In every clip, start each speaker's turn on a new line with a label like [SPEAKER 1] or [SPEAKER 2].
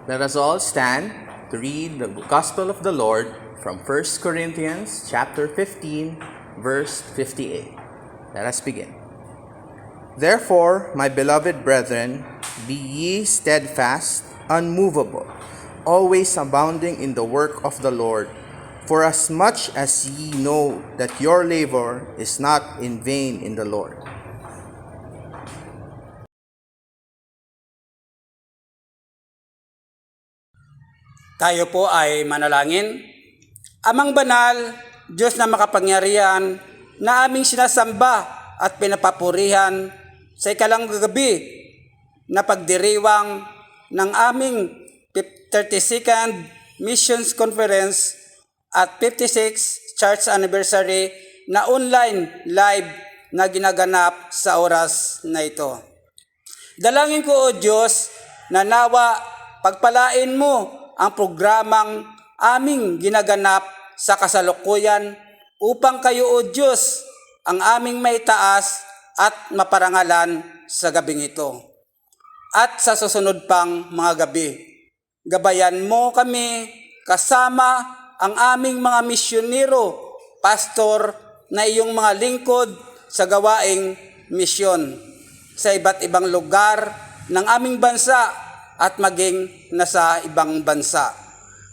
[SPEAKER 1] Let us all stand to read the Gospel of the Lord from 1 Corinthians chapter 15, verse 58. Let us begin. Therefore, my beloved brethren, be ye steadfast, unmovable, always abounding in the work of the Lord, for as much as ye know that your labor is not in vain in the Lord.
[SPEAKER 2] Tayo po ay manalangin. Amang banal, Diyos na makapangyarihan, na aming sinasamba at pinapapurihan sa ikalang gabi na pagdiriwang ng aming 32nd Missions Conference at 56th Church Anniversary na online live na ginaganap sa oras na ito. Dalangin ko, O Diyos, na nawa pagpalain mo ang programang aming ginaganap sa kasalukuyan upang kayo, O Diyos, ang aming maitaas at maparangalan sa gabing ito. At sa susunod pang mga gabi, gabayan mo kami kasama ang aming mga misyonero, pastor na iyong mga lingkod sa gawaing misyon sa iba't ibang lugar ng aming bansa at maging nasa ibang bansa.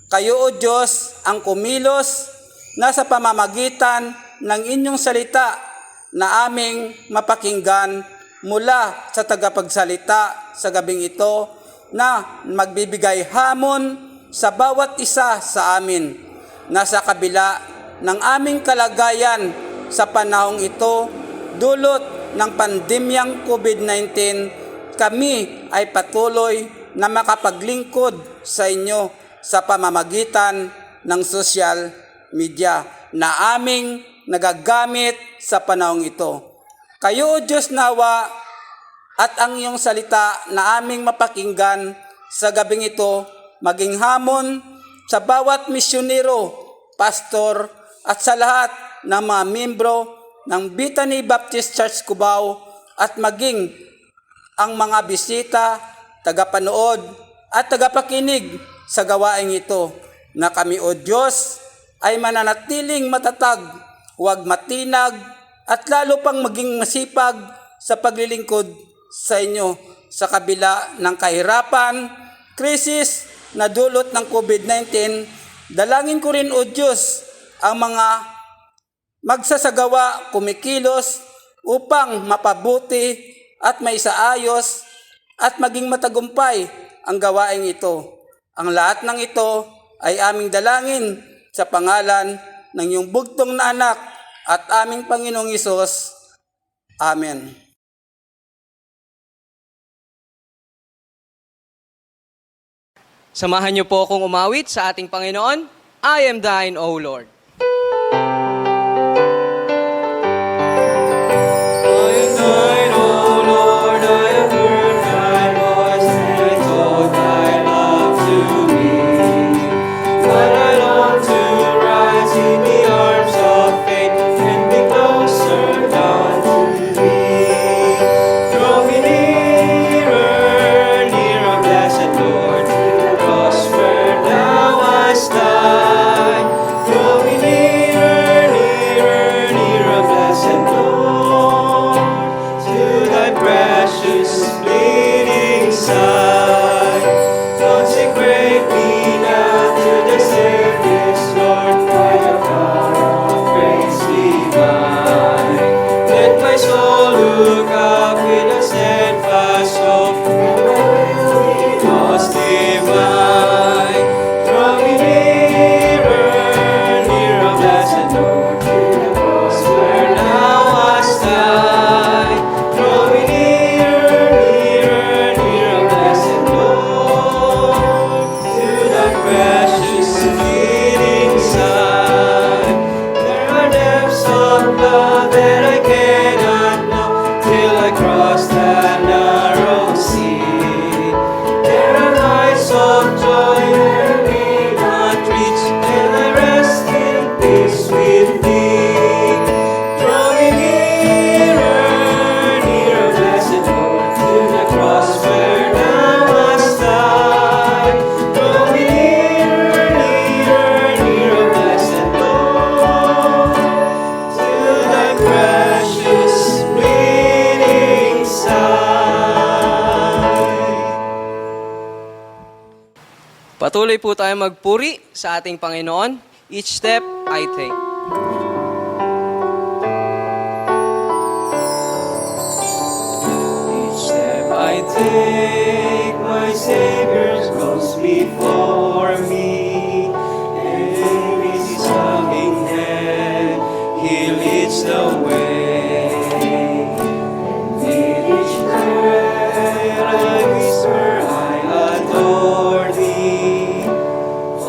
[SPEAKER 2] Kayo, O Diyos, ang kumilos na sa pamamagitan ng inyong salita na aming mapakinggan mula sa tagapagsalita sa gabing ito na magbibigay hamon sa bawat isa sa amin na sa kabila ng aming kalagayan sa panahong ito dulot ng pandemyang COVID-19, kami ay patuloy na makapaglingkod sa inyo sa pamamagitan ng social media na aming nagagamit sa panahong ito. Kayo, O Diyos, nawa at ang iyong salita na aming mapakinggan sa gabing ito maging hamon sa bawat misyonero, pastor at sa lahat ng mga membro ng Bethany Baptist Church Cubao at maging ang mga bisita, tagapanood at tagapakinig sa gawaing ito na kami, O Diyos, ay mananatiling matatag, huwag matinag at lalo pang maging masipag sa paglilingkod sa inyo sa kabila ng kahirapan, krisis na dulot ng COVID-19. Dalangin ko rin, O Diyos, ang mga magsasagawa, kumikilos upang mapabuti at maisaayos at maging matagumpay ang gawaing ito. Ang lahat ng ito ay aming dalangin sa pangalan ng iyong bugtong na anak at aming Panginoong Hesus. Amen.
[SPEAKER 3] Samahan niyo po akong umawit sa ating Panginoon. I am thine, O Lord. Patuloy po tayo magpuri sa ating Panginoon. Each step I take.
[SPEAKER 4] Each step I take, my Savior goes before me. And with His loving hand, He leads the way. With each prayer I whisper, I adore Thee.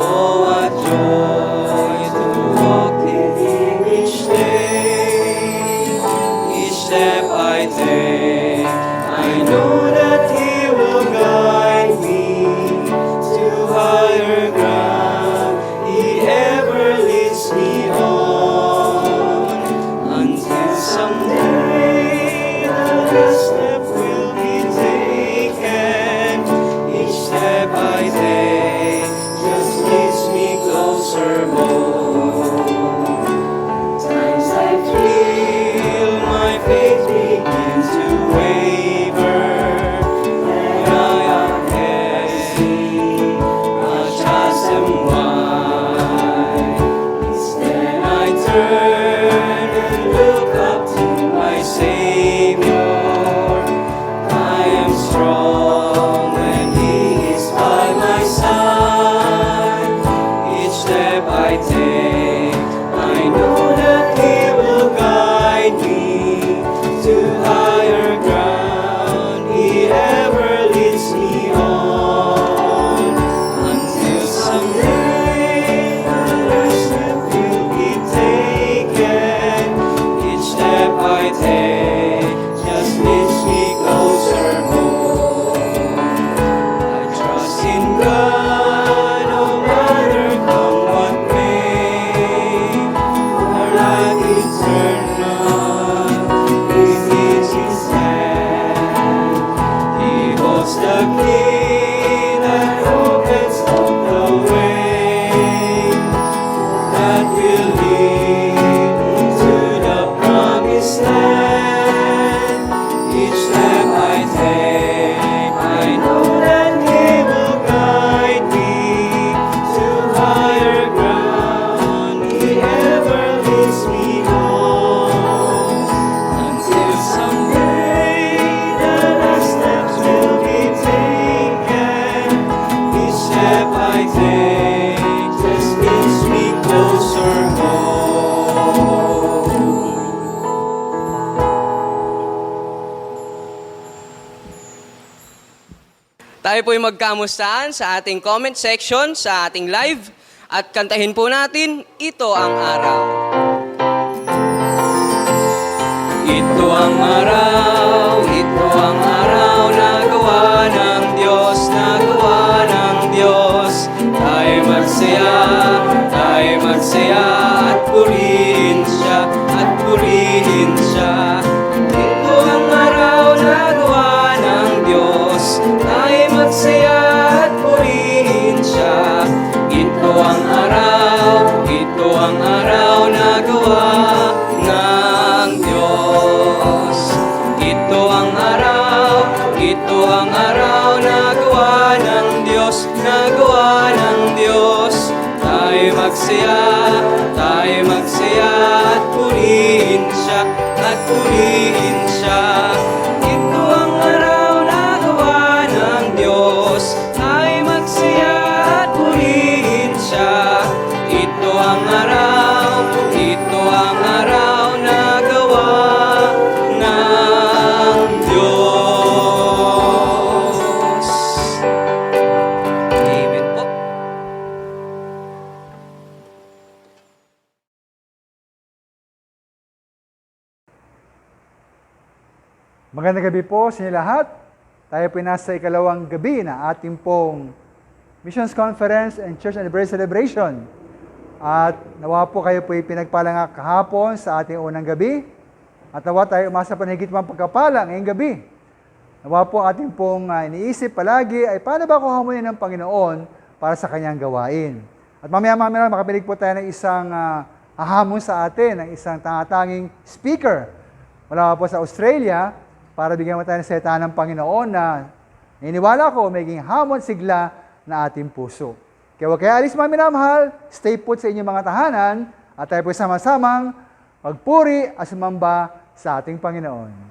[SPEAKER 4] Oh, what joy to walk with Thee each day. Each step I take, I know that He will guide me to higher ground. turn and look up to my Savior. I am strong when He is by my side. Each step I take, I know that He will guide me to higher ground. He ever leads me on until someday the last step will be taken. Each step I take just leads me closer home. I trust in God, no matter come what may. Our life eternal is in His hand. He holds the key that opens up the way that will lead to the promised land. Each step I take, I know that He will guide me to higher ground. He ever leads me home until someday the last steps will be taken. Each step I take just leads me closer home.
[SPEAKER 3] Tayo po'y magkamustahan sa ating comment section sa ating live at kantahin po natin, Ito ang Araw.
[SPEAKER 4] Ito ang araw na gawa ng Diyos, na gawa ng Diyos. Tayo magsaya at purihin siya, at purihin siya. Ito ang araw na gawa ng Diyos, tayo magsaya at purihin siya. Ito ang araw na gawa ng Diyos. Ito ang araw na gawa ng Diyos, na gawa ng Diyos. Tayo magsaya at purihin siya, at purihin siya. Ito ang araw na gawa ng Diyos, tayo magsaya at purihin siya. Ito ang araw na gawa ng Diyos.
[SPEAKER 3] Amen po.
[SPEAKER 5] Magandang gabi po sa inyo lahat. Tayo po nasa ikalawang gabi na ating pong Missions Conference and Church Anniversary Celebration. At nawa po kayo po pinagpalang kahapon sa ating unang gabi. At nawa tayo umasa pa na higit mga pagkapala ngayong gabi. Nawa po ating pong iniisip palagi ay paano ba ako hamunin ng Panginoon para sa kanyang gawain. At mamaya makapilig po tayo ng isang hahamon sa atin, ng isang tanging speaker. Wala po sa Australia, para bigyan mo tayo ng salita ng Panginoon na niniwala ko magiging hamon sigla na ating puso. Kaya huwag kayo alis mga minamahal, stay put sa inyong mga tahanan at tayo po sama-samang magpuri at sumamba sa ating Panginoon.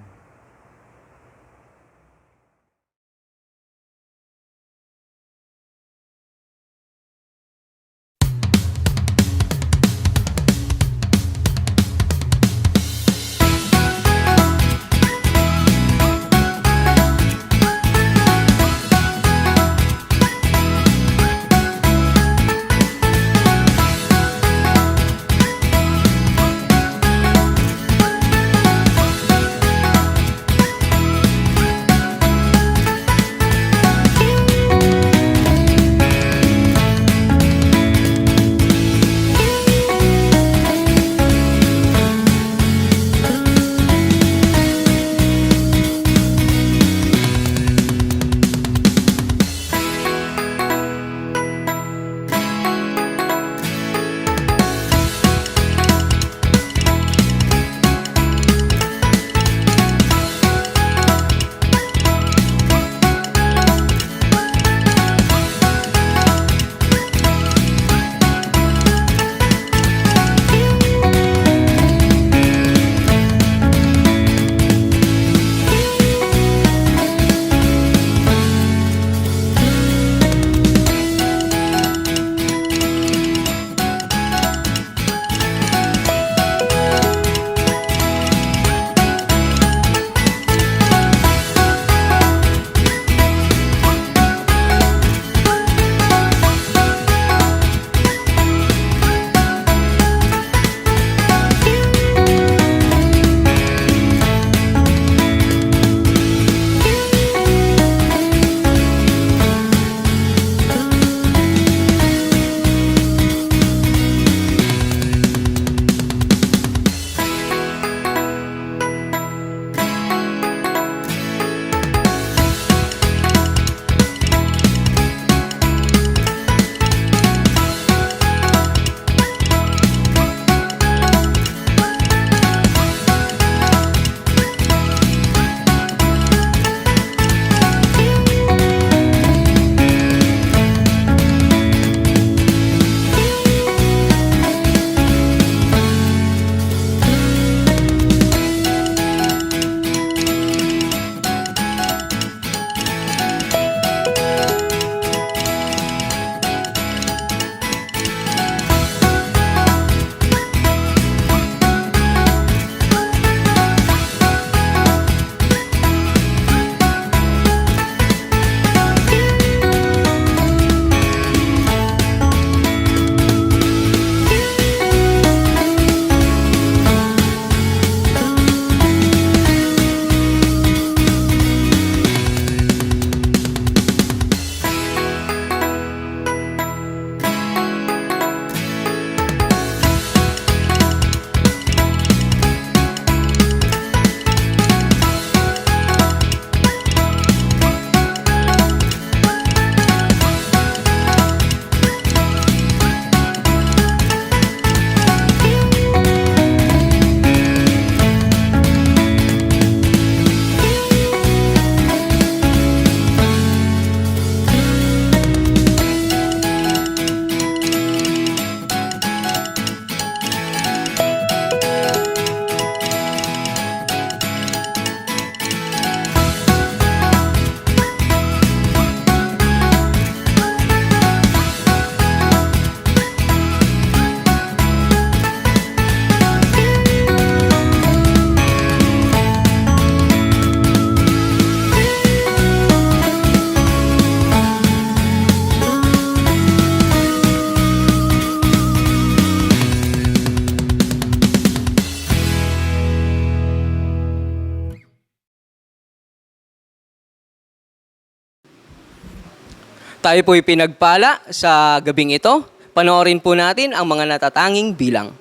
[SPEAKER 3] Tayo po'y pinagpala sa gabing ito. Panoorin po natin ang mga natatanging bilang.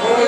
[SPEAKER 6] For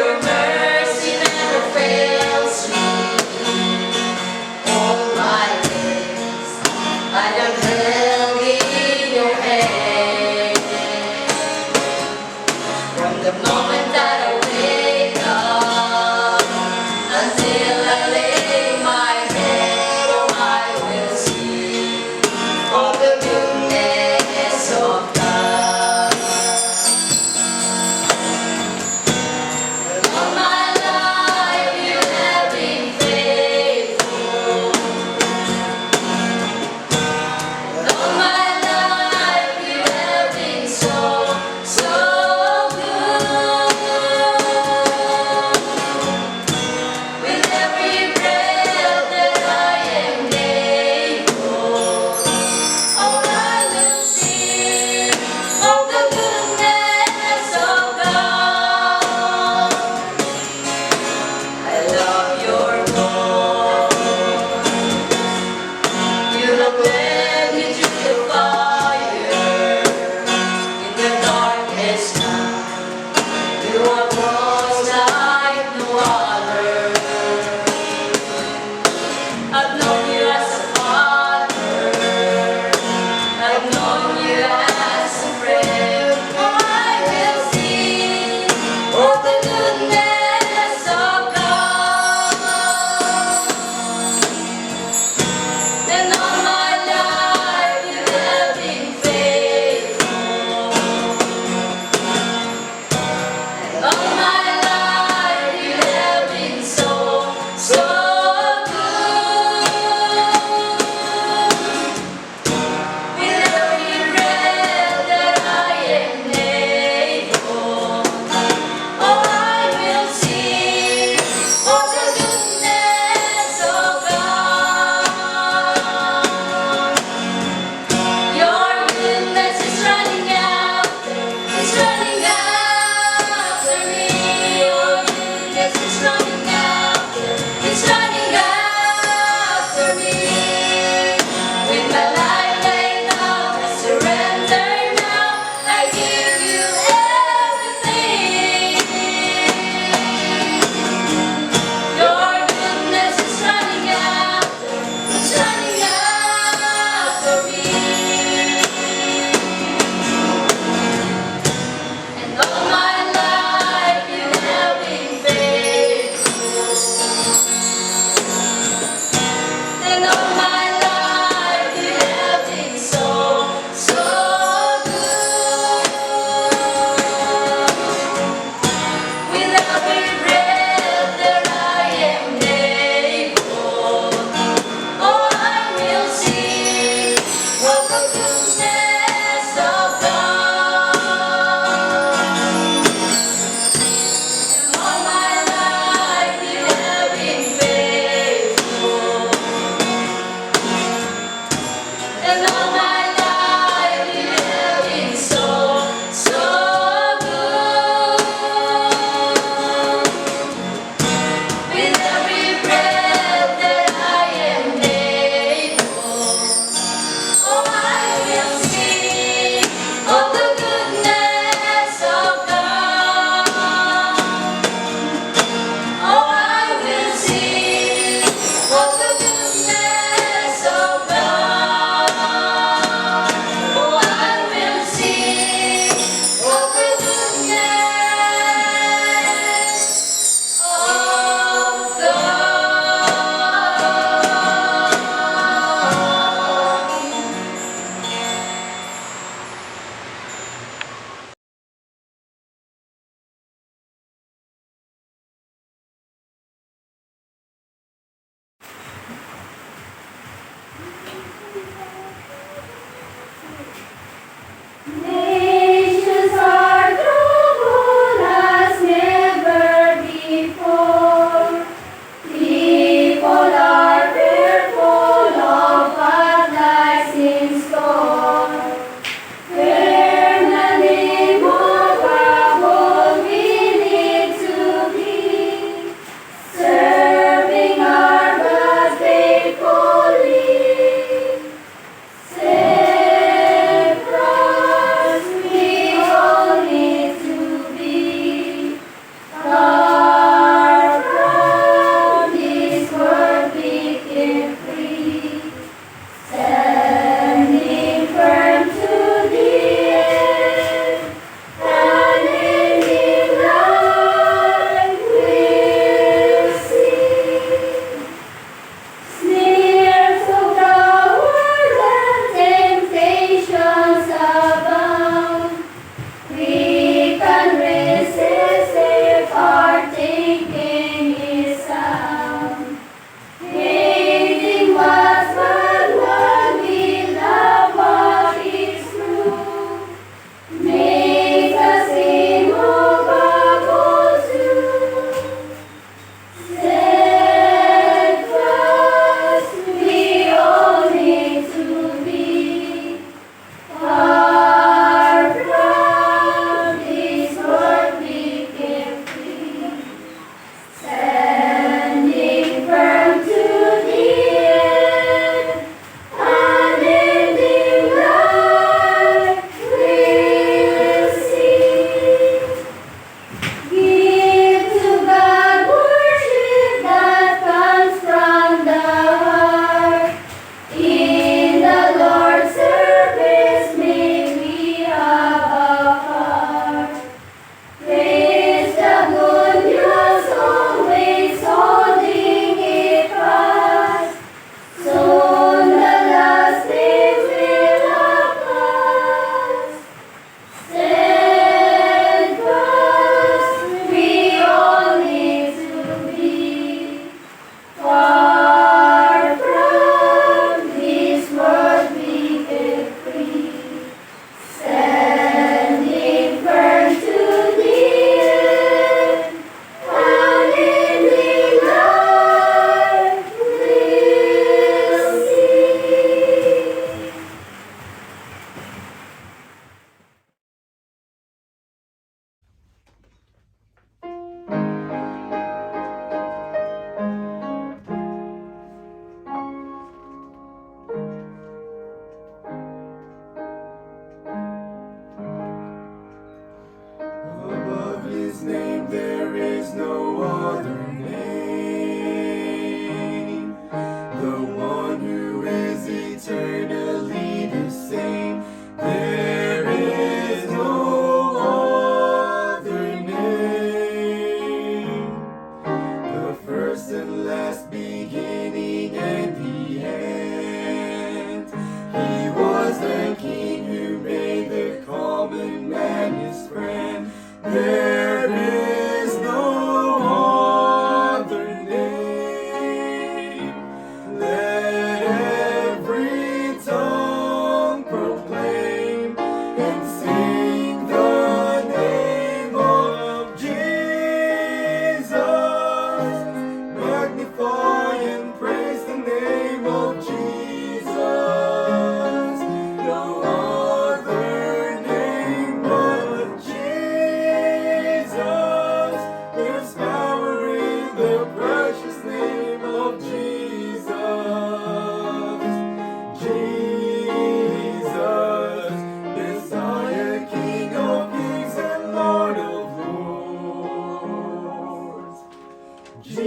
[SPEAKER 6] Jesus.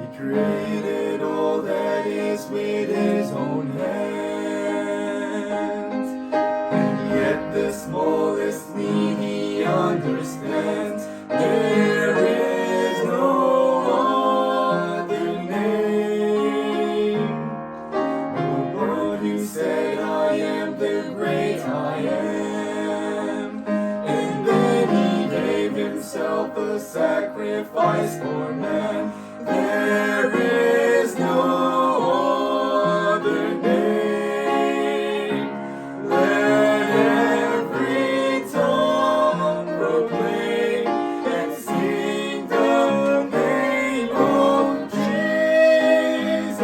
[SPEAKER 6] He created all that is with his own hands, and yet the smallest need he understands. There is no other name. The one who said, I am the great I am, and then he gave himself a sacrifice for man. There is no other name. Let every tongue proclaim and sing the name of Jesus.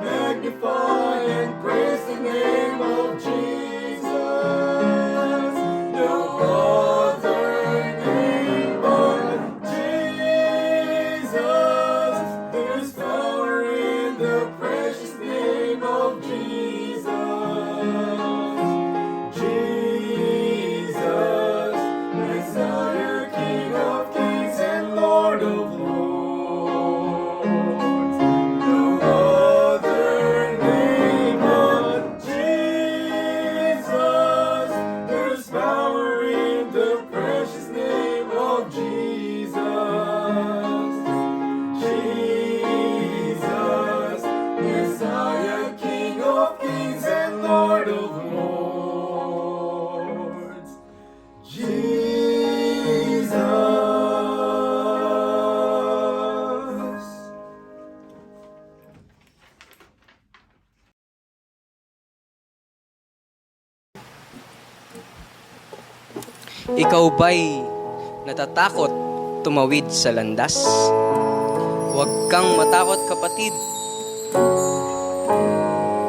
[SPEAKER 6] Magnify and praise the name of Jesus. No other name but Jesus. There's power in the precious name of Jesus. Jesus, Messiah, King of kings and Lord of lords. No other name but Jesus. There's power in the precious name of Jesus. Jesus, Messiah, King of kings and Lord of lords. Jesus.
[SPEAKER 3] Ikaw ba'y natatakot tumawid sa landas? Huwag kang matakot, kapatid.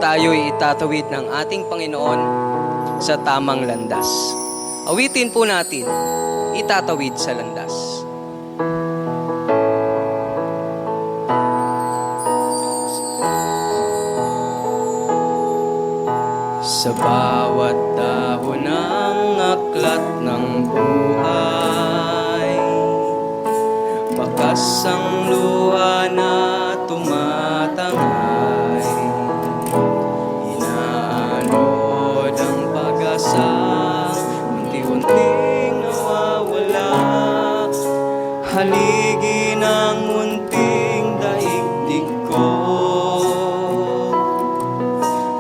[SPEAKER 3] Tayo'y itatawid ng ating Panginoon sa tamang landas. Awitin po natin, itatawid sa landas. Sa bawat dahon ng aklat ng buhay, bakas ang luha na tumatangay. Inaanod ang pag-asa, unti-unting nawawala. Haligi ng munting daigdig ko,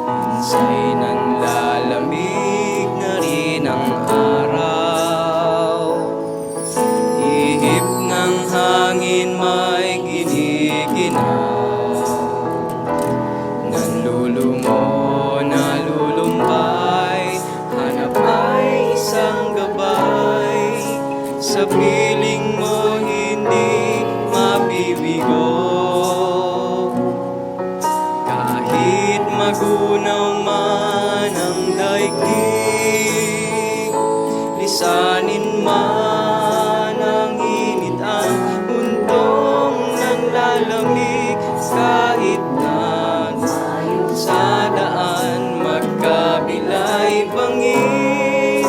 [SPEAKER 3] minsay nanlalamig na rin ang araw. Ihip ng hangin may giniginaw, nalulumo, nalulumbay, hanap ay isang gabay. Sa piling mo hindi mabibigo, kahit magunaw man ang daigdig, lisanin man ang init ang mundong nanlalamig. Kahit na sa daan magkabilay bangin,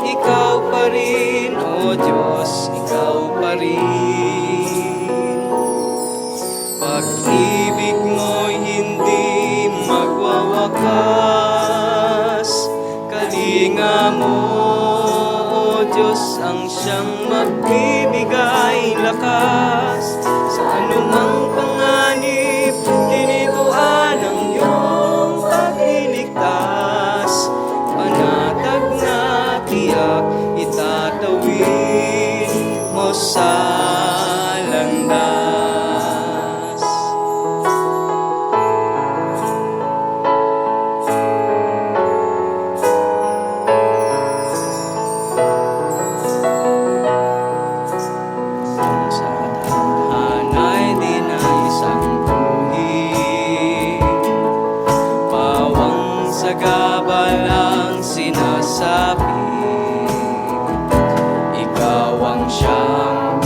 [SPEAKER 3] ikaw pa rin, O Diyos, ikaw pa rin. Pag-ibig mo'y hindi magwawakas, kalinga mo, O Diyos, ang siyang magbibigay lakas. Sa anumang panganib, tinituan ang iyong pagliligtas. Panatag na tiyak, itatawid mo sa landas. Sa tadhana'y di na isang buhi, pawang sa gabal ang sinasabi. Ikaw ang siyang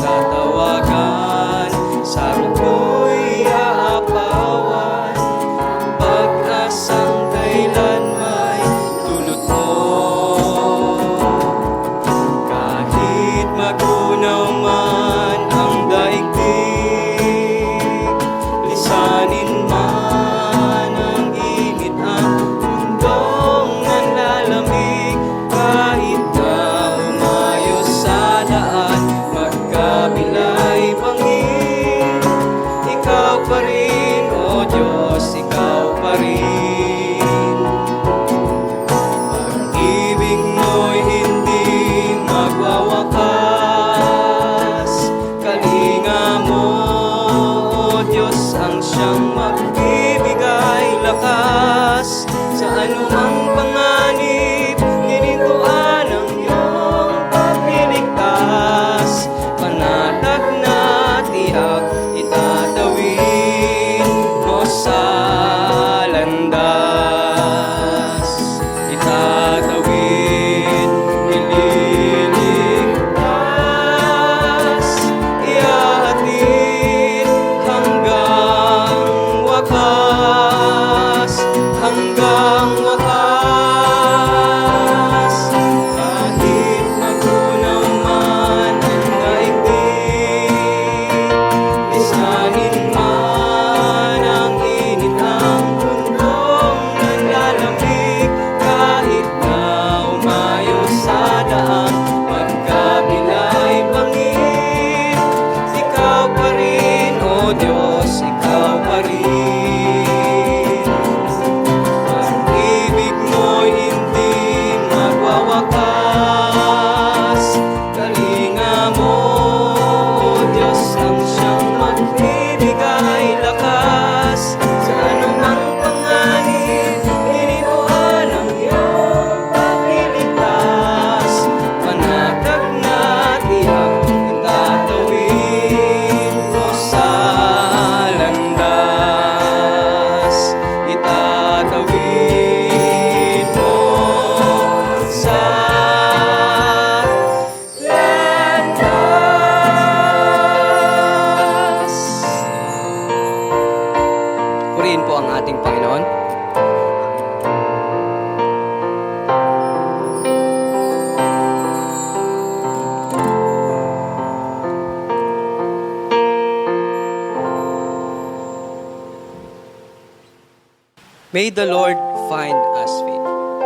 [SPEAKER 3] May the Lord find us faithful.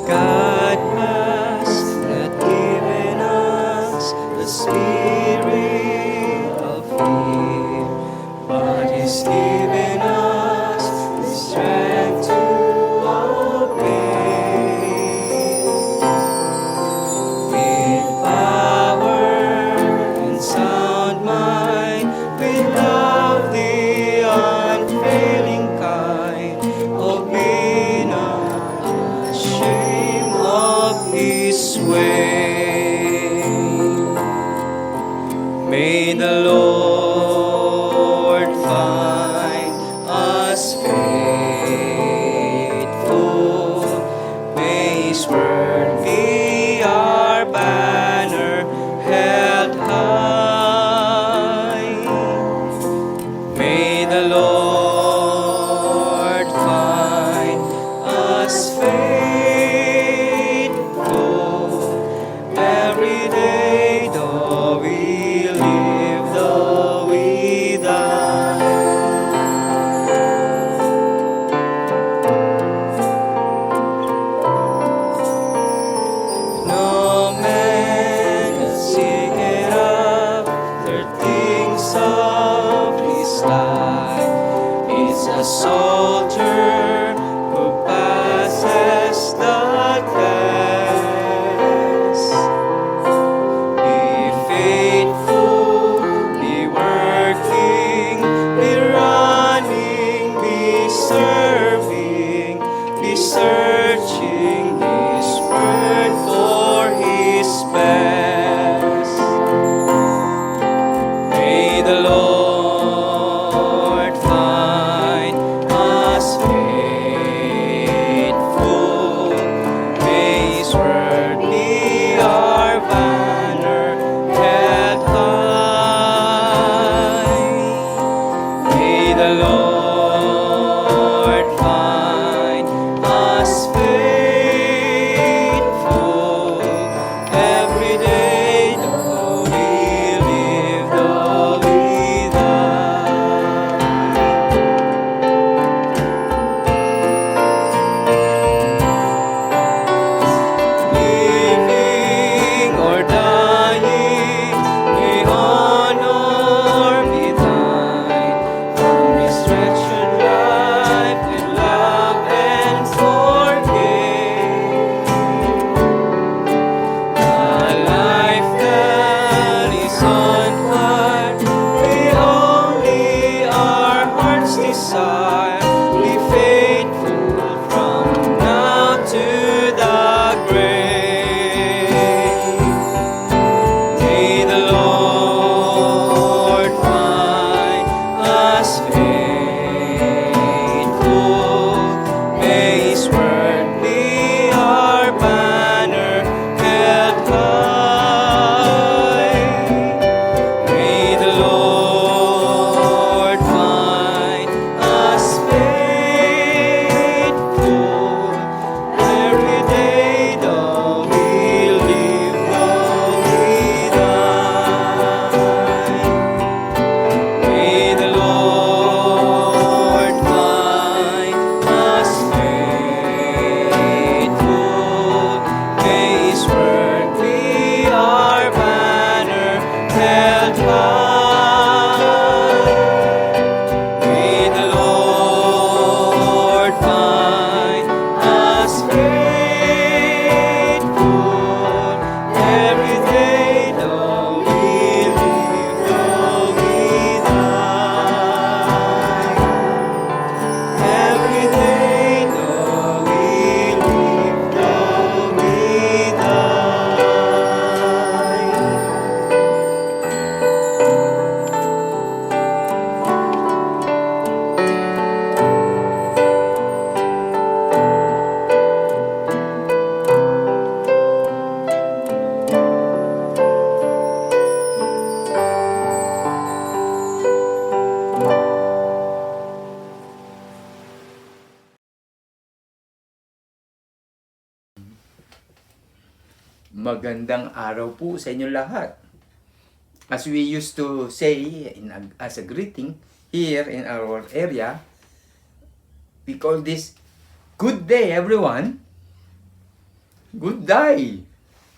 [SPEAKER 4] God has not given us the spirit of fear, but He's given us the strength to obey. With power and sound mind, we love the unfailing kind of being shame of His way. May the Lord find us faithful. May His word be our banner held high. May the Lord find us faithful every day, though we live, though we die. No man can seek it after things of his life. It's a soldier who passes the test. Be faithful, be working, be running, be serving, be searching His word for His best. May the Lord find us faithful. May His word be our banner held high. May the Lord find us faithful every day, though we live, though we die. We
[SPEAKER 7] Magandang araw po sa inyo lahat. As we used to say as a greeting here in our area, we call this good day everyone. Good day.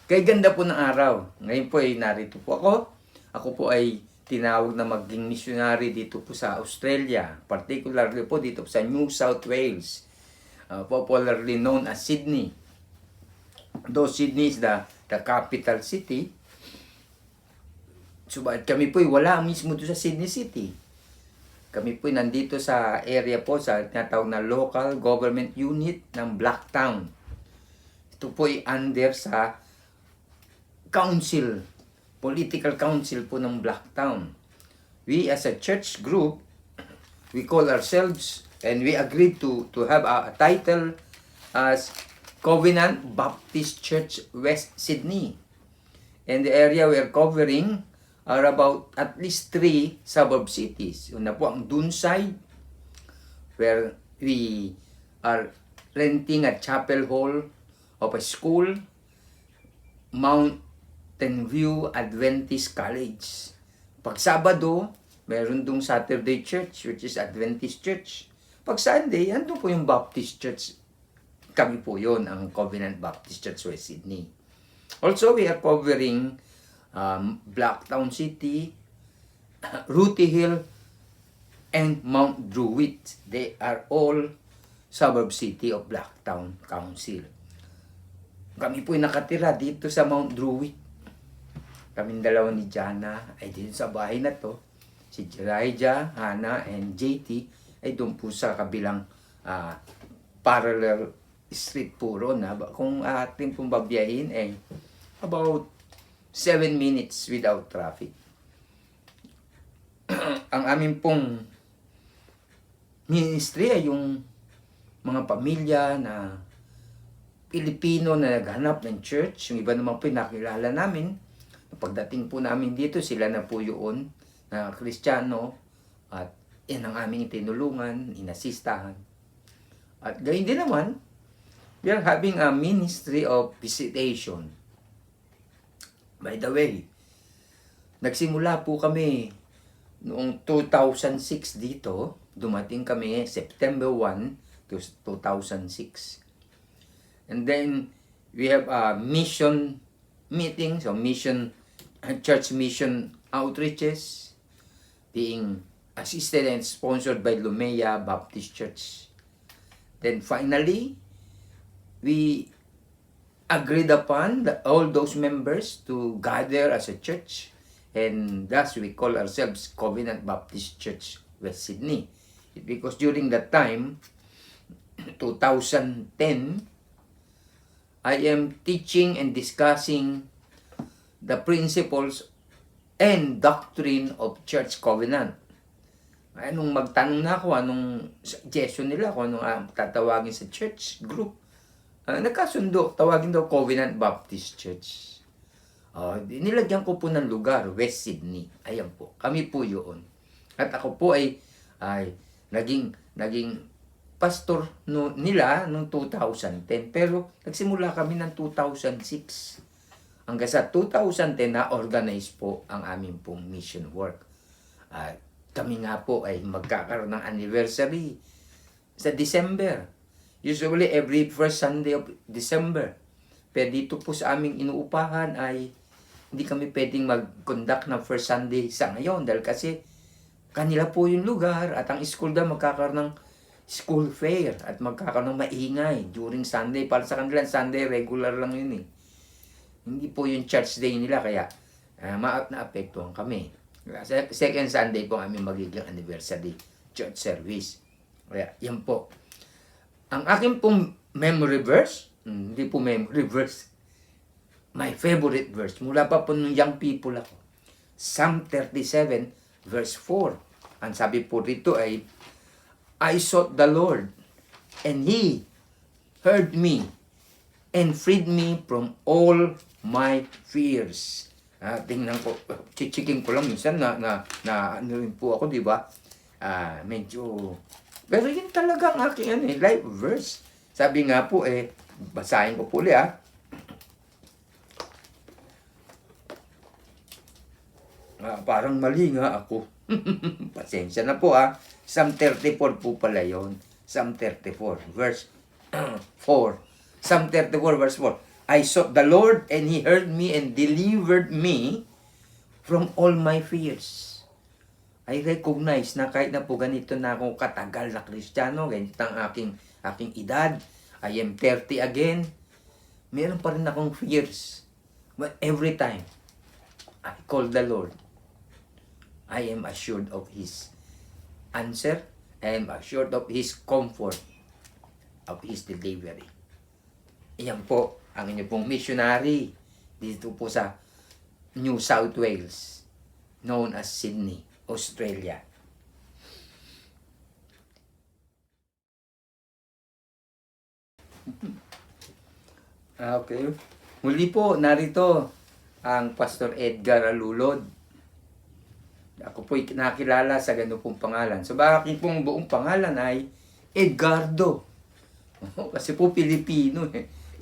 [SPEAKER 7] Kay ganda po ng araw. Ngayon po ay narito po ako. Ako po ay tinawag na maging missionary dito po sa Australia. Particularly po dito po sa New South Wales. Popularly known as Sydney. Though Sydney is the capital city, subalit kami po ay wala mismo doon sa Sydney City. Kami po ay nandito sa area po sa tinatawag na local government unit ng Blacktown. Ito po ay under sa council, political council po ng Blacktown. We as a church group, we call ourselves and we agreed to have a title as Covenant Baptist Church West Sydney. And the area we are covering are about at least 3 suburb cities. Una po ang Doonside, where we are renting a chapel hall of a school, Mountain View Adventist College. Pag Sabado, meron dong Saturday Church, which is Adventist Church. Pag Sunday, andun po yung Baptist Church. Kami po yon ang Covenant Baptist Church West Sydney. Also, we are covering Blacktown City, Rooty Hill, and Mount Druitt. They are all suburb city of Blacktown Council. Kami po nakatira dito sa Mount Druitt. Kaming dalawa ni Jana ay dito sa bahay na to. Si Jiraiya, Hannah, and JT ay doon po sa kabilang parallel street po ron. Kung ating pong babiyahin ay about 7 minutes without traffic. Ang aming pong ministry ay yung mga pamilya na Pilipino na naghanap ng church. Yung iba naman po nakilala namin. Pagdating po namin dito, sila na po yun na Kristiyano at yan ang aming tinulungan, inasistahan. At gayon din naman, we are having a ministry of visitation. By the way, nagsimula po kami noong 2006 dito. Dumating kami September 1 to 2006. And then, we have a mission meeting, so church mission outreaches being assisted and sponsored by Lumea Baptist Church. Then finally, we agreed upon all those members to gather as a church, and thus we call ourselves Covenant Baptist Church West Sydney. Because during that time, 2010, I am teaching and discussing the principles and doctrine of church covenant. Nung magtanong na ako, anong suggestion nila, kung anong tatawagin sa church group, nagkasundo, tawagin daw Covenant Baptist Church. Nilagyan ko po ng lugar, West Sydney. Ayan po, kami po yun. At ako po ay naging pastor nila noong 2010. Pero nagsimula kami ng 2006. Hanggang sa 2010 na-organize po ang aming pong mission work. Kami nga po ay magkakaroon ng anniversary sa December. Usually every first Sunday of December. Pero dito po sa aming inuupahan ay hindi kami pwedeng mag-conduct ng first Sunday sa ngayon dahil kasi kanila po yung lugar at ang school daw magkakaroon ng school fair at magkakaroon ng maingay during Sunday. Para sa kanila Sunday regular lang yun eh. Hindi po yung church day nila kaya naapektuhan kami. Second Sunday po aming magiging anniversary church service. Kaya yan po. Ang aking pong memory verse, hindi po memory verse, my favorite verse, mula pa po nung young people ako. Psalm 37 verse 4. Ang sabi po rito ay, I sought the Lord, and He heard me, and freed me from all my fears. Tingnan ko, chichiking ko lang minsan na ano rin po ako, di ba? Medyo, pero yun talaga ang aking life verse. Sabi nga po basahin ko po ulit Parang mali nga ako. Pasensya na po Psalm 34 po pala yun. Psalm 34 verse 4. Psalm 34 verse 4. I sought the Lord and He heard me and delivered me from all my fears. I recognize na kahit na po ganito na akong katagal na Kristiyano, ganito ang aking edad, I am 30 again, meron pa rin akong fears. But every time I call the Lord, I am assured of His answer. I am assured of His comfort, of His delivery. Iyan po ang inyo pong missionary dito po sa New South Wales, known as Sydney, Australia. Okay. Muli po, narito ang Pastor Edgar Alulod. Ako po'y nakilala sa ganun pong pangalan. So, aking pong buong pangalan ay Edgardo. Kasi po Pilipino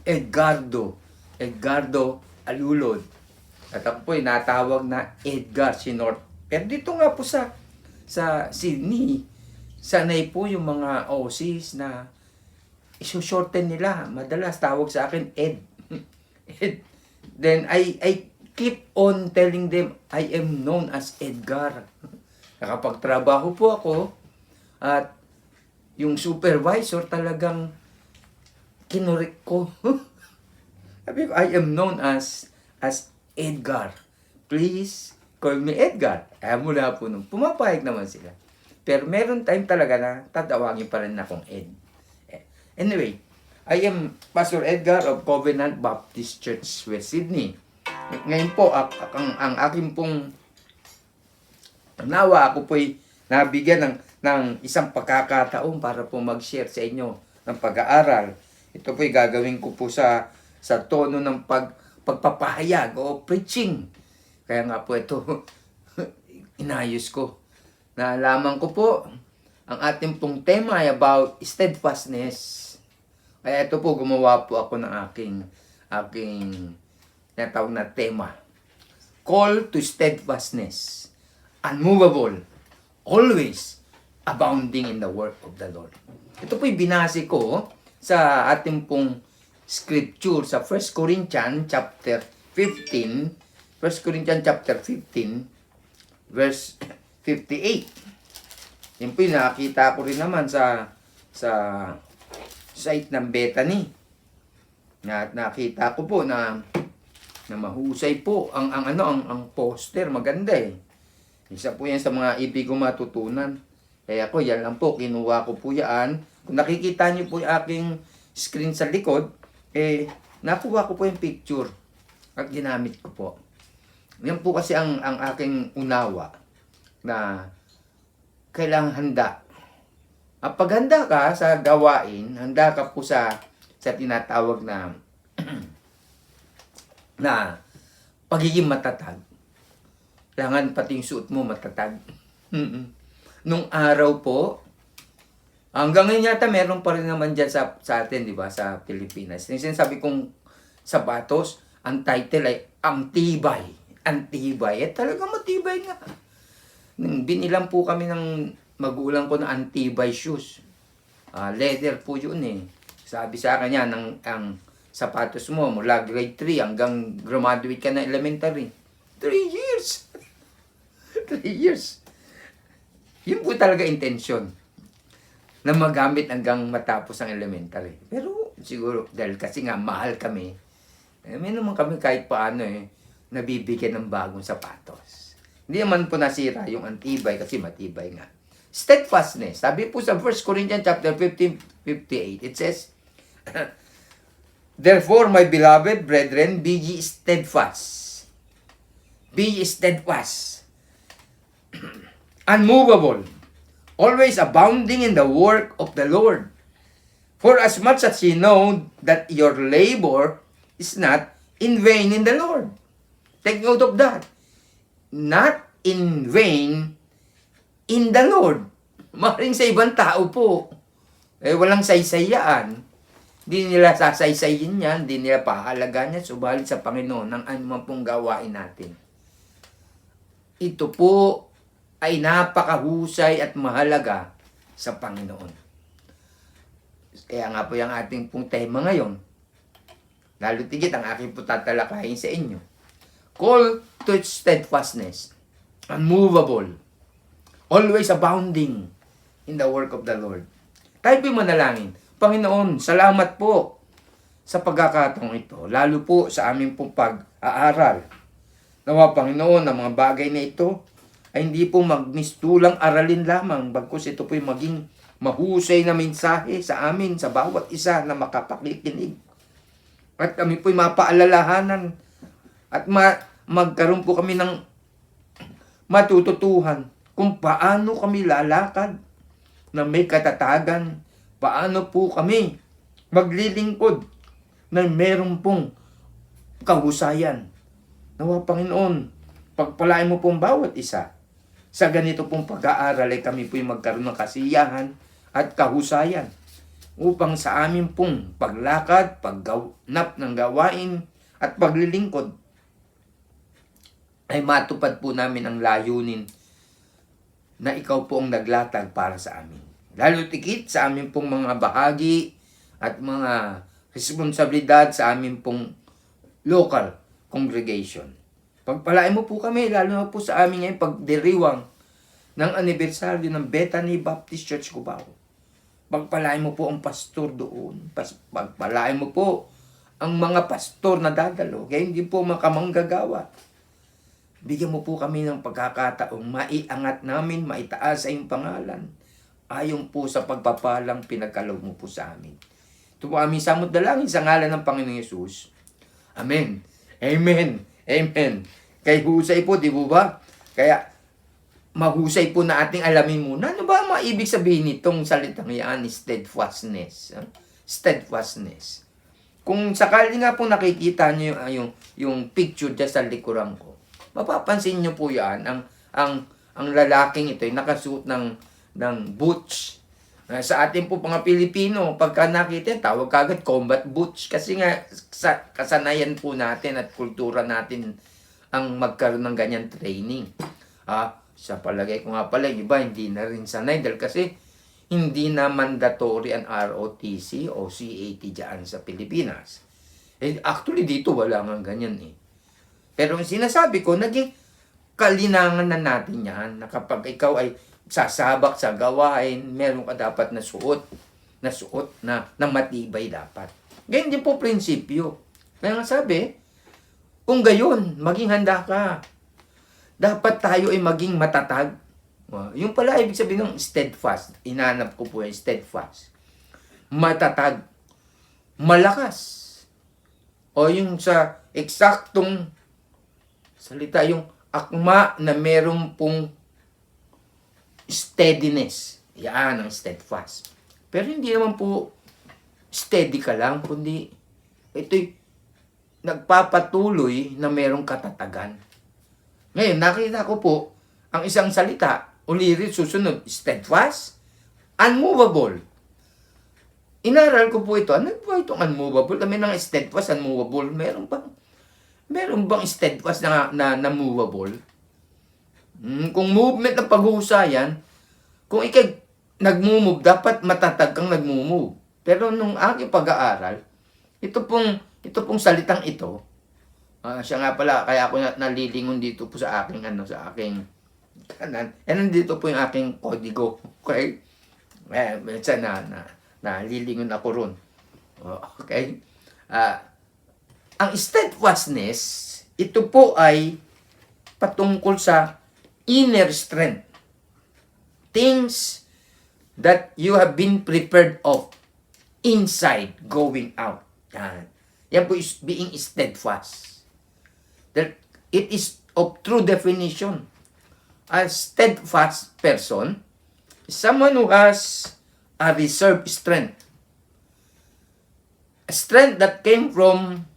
[SPEAKER 7] Edgardo Alulod. At ako po'y natawag na Edgar Sinort. Pero dito nga po sa Sydney, sanay po yung mga OCs na iso-shorten nila. Madalas tawag sa akin Ed. Ed. Then I keep on telling them I am known as Edgar. Nakapagtrabaho po ako at yung supervisor talagang kinurik ko. Sabi ko, I am known as Edgar. Please call me Edgar. Mula po nung pumapayag naman sila. Pero meron time talaga na tatawagin pa rin akong Ed. Anyway, I am Pastor Edgar of Covenant Baptist Church, West Sydney. Ngayon po, ang aking pong nawa, ako po'y nabigyan ng isang pagkakataon para po mag-share sa inyo ng pag-aaral. Ito po'y gagawin ko po sa tono ng pagpapahayag o preaching. Kaya nga po ito, inayos ko. Naalaman ko po, ang ating pong tema ay about steadfastness. Kaya ito po, gumawa po ako ng aking natawag na tema. Call to steadfastness. Unmovable. Always abounding in the work of the Lord. Ito po'y binase ko sa ating pong scripture sa 1 Corinthians chapter 15. 1 Corinthians chapter 15 verse 58. Yan po'y nakita ko rin naman sa site ng Bethany. Nakita ko po na mahusay po ang poster, maganda Isa po yan sa mga ibig kong matutunan. Kaya ko yan lang po, kinuha ko po yan. Kung nakikita niyo po yung aking screen sa likod, nakuha ko po yung picture at ginamit ko po. Yan po kasi ang aking unawa na kailangang handa. Pag handa ka sa gawain, handa ka po sa tinatawag na na pagiging matatag. Kailangan pati yung suot mo matatag. Nung araw po, hanggang ngayon yata meron pa rin naman dyan sa atin, di ba, sa Pilipinas. Yung sinasabi kong sapatos, ang title ay Ang Tibay. Ang Tibay. Talagang matibay nga. Binilang po kami ng magulang ko na Antibay shoes. Leather po yun Sabi sa akin yan, ang sapatos mo mula grade 3 hanggang graduate ka na elementary. 3 years! 3 years. Yun po talaga intention na magamit hanggang matapos ang elementary. Pero siguro dahil kasi nga mahal kami, may naman kami kahit paano nabibigyan ng bagong sapatos. Hindi naman po nasira yung Antibay kasi matibay nga. Steadfastness. Sabi po sa 1 Corinthians chapter 15:58, it says, Therefore, my beloved brethren, be ye steadfast. Be ye steadfast. Unmovable. Always abounding in the work of the Lord. For as much as ye know that your labor is not in vain in the Lord. Take note of that. Not in vain in the Lord. Maring sa ibang tao po, walang saysayaan. Hindi nila sasaysayin yan, hindi nila pahalagaan yan, subalit sa Panginoon ng anumang pong gawain natin. ito po ay napakahusay at mahalaga sa Panginoon. Kaya nga po yung ating pong tema ngayon, lalo tigit ang aking po tatalakayin sa inyo. Call to steadfastness, unmovable, always abounding in the work of the Lord. Tayo po'y manalangin. Panginoon, salamat po sa pagkakataong ito, lalo po sa aming pong pag-aaral. Nawa, Panginoon, ang mga bagay na ito ay hindi po magmistulang aralin lamang, bagkus ito po'y maging mahusay na mensahe sa amin, sa bawat isa na makapakikinig. At kami po'y mapaalalahanan at magkaroon po kami ng matututuhan kung paano kami lalakad na may katatagan, paano po kami maglilingkod na meron pong kahusayan. Nawa, Panginoon, pagpalain mo pong bawat isa. Sa ganito pong pag-aaral ay kami po'y magkaroon ng kasiyahan at kahusayan upang sa amin pong paglakad, pagganap ng gawain at paglilingkod ay matupad po namin ang layunin na ikaw po ang naglatag para sa amin. Lalo tikit sa amin pong mga bahagi at mga responsibilidad sa amin pong local congregation. Pagpalain mo po kami, lalo na po sa amin ngayon pagdiriwang ng anibersaryo ng Bethany Baptist Church Cubao. Pagpalain mo po ang pastor doon. Pagpalain mo po ang mga pastor na dadalo. Kaya hindi po makamanggagawa. Bigyan mo po kami ng pagkakataong maiangat namin, maitaas sa iyong pangalan. Ayon po sa pagpapalang pinagkaloob mo po sa amin. Ito po aming samot dalangin sa ngalan ng Panginoong Yesus. Amen. Amen. Amen. Kay husay po, di po ba? Kaya mahusay po na ating alamin muna. Ano ba ang maibig sabihin nitong salitang yan? Steadfastness. Steadfastness. Kung sakali nga po nakikita nyo yung picture dyan sa likuran ko, mapapansin nyo po yan, ang lalaking ito ay nakasuot ng boots. Sa ating po mga Pilipino, pagka nakita, tawag kagad combat boots. Kasi nga, sa kasanayan po natin at kultura natin ang magkaroon ng ganyan training. Sa palagay ko nga pala, iba hindi na rin sanay dahil kasi hindi na mandatory ang ROTC o CAT dyan sa Pilipinas. Actually, dito wala nga ganyan eh. Pero ang sinasabi ko, naging kalinangan na natin yan na kapag ikaw ay sasabak sa gawain, meron ka dapat na suot na matibay dapat. Ganyan din po prinsipyo. Kaya nga sabi, kung gayon, maging handa ka. Dapat tayo ay maging matatag. Yung pala, ibig sabihin ng steadfast. Inanap ko po yung steadfast. Matatag. Malakas. O yung sa eksaktong salita, yung akma na meron pong steadiness. Yan ang steadfast. Pero hindi naman po steady ka lang, kundi ito'y nagpapatuloy na merong katatagan. Ngayon, nakita ko po ang isang salita, ulirit susunod, steadfast, unmovable. Inaral ko po ito. Ano ba itong unmovable? Kami ng steadfast, unmovable. Meron bang steadfast na movable? Kung movement ng paghuhusayan, kung ikay nagmumove, dapat matatag kang nagmumove. Pero nung aking pag-aaral, ito pong salitang ito, siya nga pala, kaya ako nalilingon dito po sa aking kanan. Nandito po yung aking kodigo. Okay? Minsan nalilingon ako ron. Okay? Ang steadfastness, ito po ay patungkol sa inner strength. Things that you have been prepared of inside going out. Yan po is being steadfast. That it is of true definition. A steadfast person is someone who has a reserved strength. A strength that came from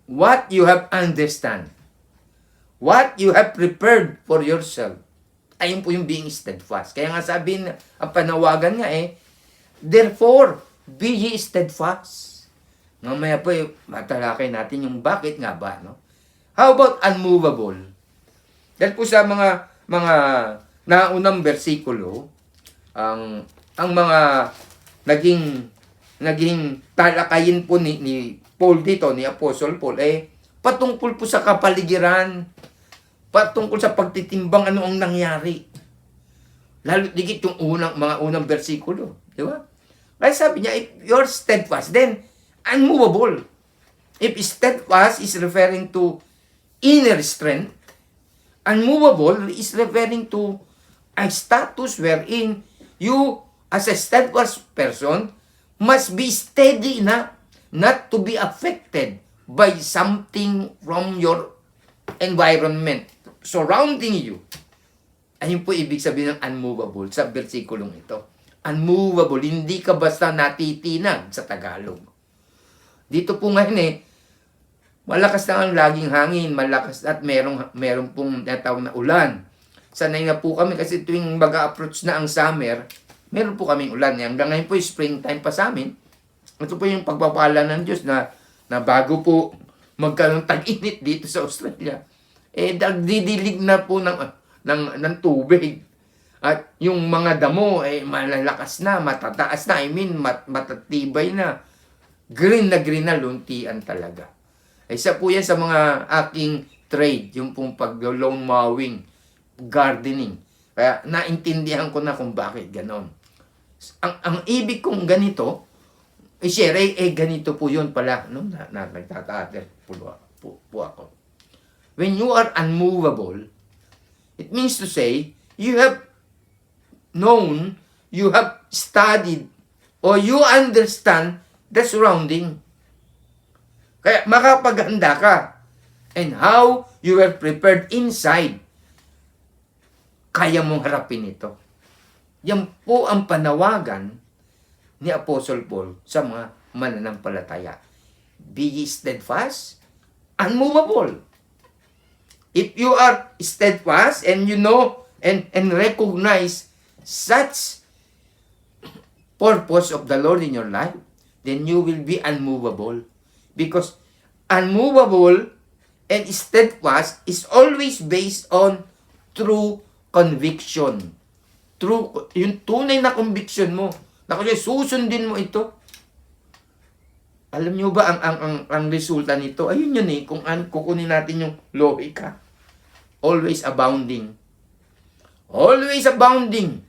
[SPEAKER 7] what you have understand. What you have prepared for yourself. Ayun po yung being steadfast. Kaya nga sabihin, ang panawagan nga therefore, be ye steadfast. Mamaya po, matalakay natin yung bakit nga ba, no? How about unmovable? Dahil po sa mga naunang bersikulo, ang mga naging talakayin po ni Paul dito, ni Apostle Paul, patungkol po sa kapaligiran, patungkol sa pagtitimbang ano ang nangyari. Lalo digit yung mga unang bersikulo, di ba? Kaya sabi niya, if you're steadfast, then unmovable. If steadfast is referring to inner strength, unmovable is referring to a status wherein you, as a steadfast person, must be steady enough not to be affected by something from your environment surrounding you. Ayun po ibig sabihin ng unmovable sa versikulong ito. Unmovable, hindi ka basta natitinag sa Tagalog. Dito po ngayon malakas na ang laging hangin, malakas at merong pong natawag na ulan. Sanay na po kami kasi tuwing mag-approach na ang summer, meron po kaming ulan. Hanggang ngayon po, springtime pa sa amin. Ito po yung pagpapala ng Diyos na bago po magkaroon tag-init dito sa Australia, nagdidilig na po ng tubig. At yung mga damo, malalakas na, matataas na, matatibay na. Green na luntian talaga. Isa po yan sa mga aking trade, yung pong pag-lawn mowing, gardening. Kaya naintindihan ko na kung bakit ganon. Ang ibig kong ganito, share, ganito po yun pala, no? Nagtatater po ako. When you are unmovable, it means to say, you have known, you have studied, or you understand the surrounding. Kaya makapaghanda ka. And how you were prepared inside. Kaya mong harapin ito. Yan po ang panawagan ni Apostle Paul sa mga mananampalataya. Be ye steadfast, unmovable. If you are steadfast and you know and recognize such purpose of the Lord in your life, then you will be unmovable. Because unmovable and steadfast is always based on true conviction. True, yung tunay na conviction mo. Na kasi susundin mo ito. Alam nyo ba ang resulta nito? Ayun yun kung kukunin natin yung lohika. Always abounding. Always abounding.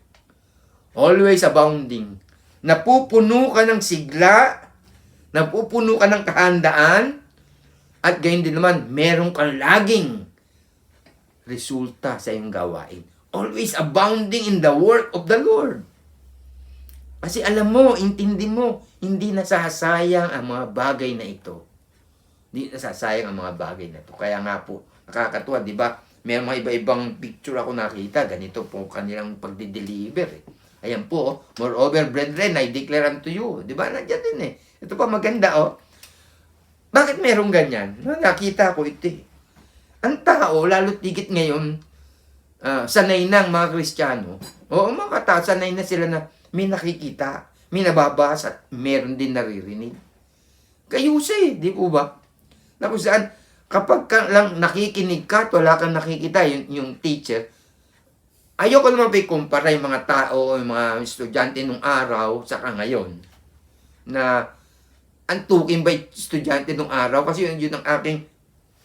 [SPEAKER 7] Always abounding. Napupuno ka ng sigla, napupuno ka ng kahandaan, at gayon din naman, meron kang laging resulta sa iyong gawain. Always abounding in the work of the Lord. Kasi alam mo, intindi mo, hindi nasasayang ang mga bagay na ito. Hindi nasasayang ang mga bagay na ito. Kaya nga po, nakakatuwa, di ba? May mga iba-ibang picture ako nakita, ganito po kanilang pagdi-deliver. Ayan po, moreover, brethren, I declare unto you. Di ba? Nandiyan din Ito pa maganda, Bakit merong ganyan? Nakita ko ito Ang tao, lalo't higit ngayon, sanay na ang mga Kristiyano. Mga tao, sanay na sila na may nakikita, may nababasa, at meron din naririnig. Kayusa di po ba? Na kung saan, kapag lang nakikinig ka at wala kang nakikita, yung teacher, ayoko naman kumpara yung mga tao, yung mga estudyante nung araw, saka ngayon, na antukin ba yung estudyante nung araw? Kasi yun ang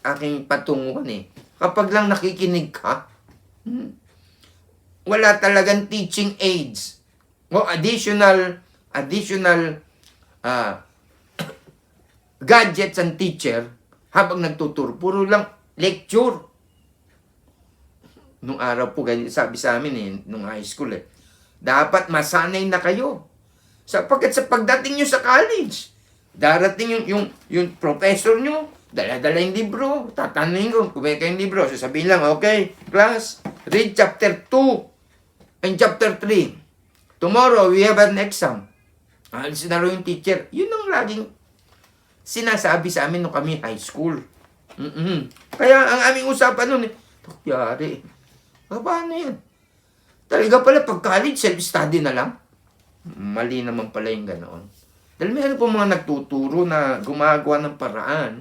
[SPEAKER 7] aking patunguhan Kapag lang nakikinig ka, wala talagang teaching aids o additional gadgets and teacher habang nagtuturo. Puro lang lecture. Nung araw po, sabi sa amin nung high school dapat masanay na kayo. Sapagkat sa pagdating nyo sa college, darating yung professor nyo, dala-dala yung libro, tatanungin ko, kumaya kayong libro, sasabihin lang, okay, class, read chapter 2 and chapter 3. Tomorrow, we have an exam. Alis na rin yung teacher. Yun ang laging sinasabi sa amin nung kami high school. Kaya ang aming usapan nun, yari, paano yan? Talaga pala, pag college, self-study na lang. Mali naman pala yung ganoon. Dahil meron po mga nagtuturo na gumagawa ng paraan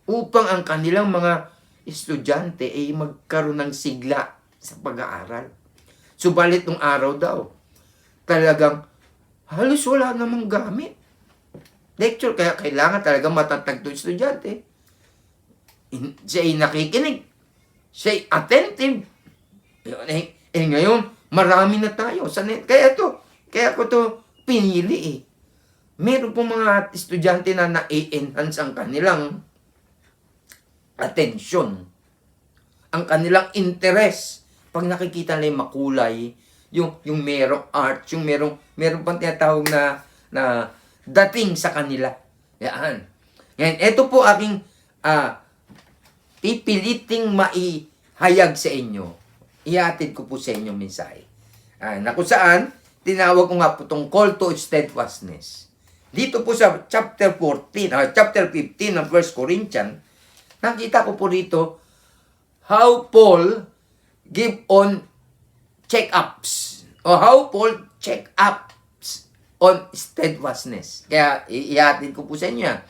[SPEAKER 7] upang ang kanilang mga estudyante ay magkaroon ng sigla sa pag-aaral. Subalit nung araw daw, talagang halos wala namang gamit. Lecture, kaya kailangan talaga matatag to estudyante. Siya ay nakikinig. Siya ay attentive. Ngayon, marami na tayo. Kaya ko to pinili eh. Meron pong mga estudyante na na-enhance ang kanilang attention, ang kanilang interest. Pag nakikita nila yung makulay, yung merong art, yung merong pang tinatawag na dating sa kanila. Yan. Yan. Ito po aking pipiliting maihayag sa inyo. Ihatid ko po sa inyo mensahe. Na kung saan, tinawag ko nga po itong call to steadfastness. Dito po sa chapter 15 ng 1 Corinthians, nakita ko po rito how Paul give on check-ups o how Paul check-ups on steadfastness. Kaya ihatid ko po sa inyo yan.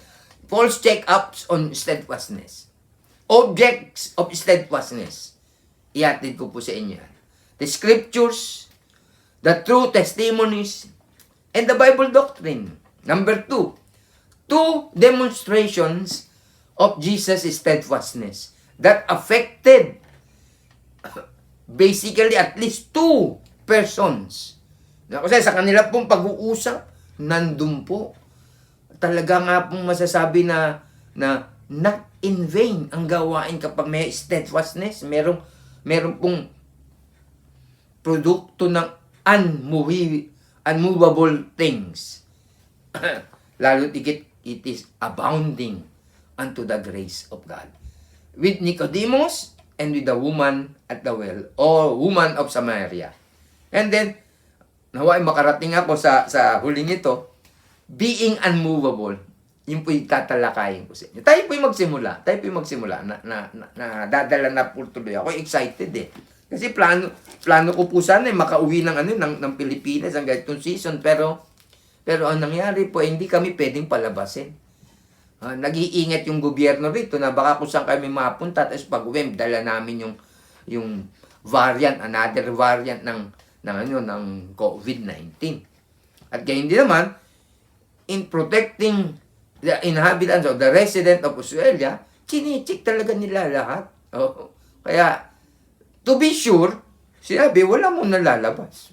[SPEAKER 7] Paul's check-ups on steadfastness. Objects of steadfastness. Ihatid ko po sa inyo yan. The scriptures, the true testimonies, and the Bible doctrine. Number 2, 2 demonstrations of Jesus' steadfastness that affected basically at least 2 persons. Kasi sa kanila pong pag-uusap, nandun po. Talaga nga pong masasabi na not in vain ang gawain kapag may steadfastness. Meron pong produkto ng unmovable things. Lalo tigit, it is abounding unto the grace of God. With Nicodemus and with the woman at the well, or woman of Samaria. And then, naway makarating ako sa huling ito, being unmovable. Yun po yung tatalakayin ko sa inyo. Tayo po yung magsimula. Na dadala na po tuloy. Ako excited eh. Kasi plano ko po sana makauwi ng Pilipinas ang ganitong season. Pero ang nangyari po, hindi kami pwedeng palabasin. Nag-iingat yung gobyerno rito na baka kung saan kami mapunta, tapos pag-uwi, dala namin yung variant, another variant ng COVID-19. At ganyan din naman, in protecting the inhabitants of the resident of Australia, chinichik talaga nila lahat. Kaya, to be sure, sinabi, wala mong nalalabas.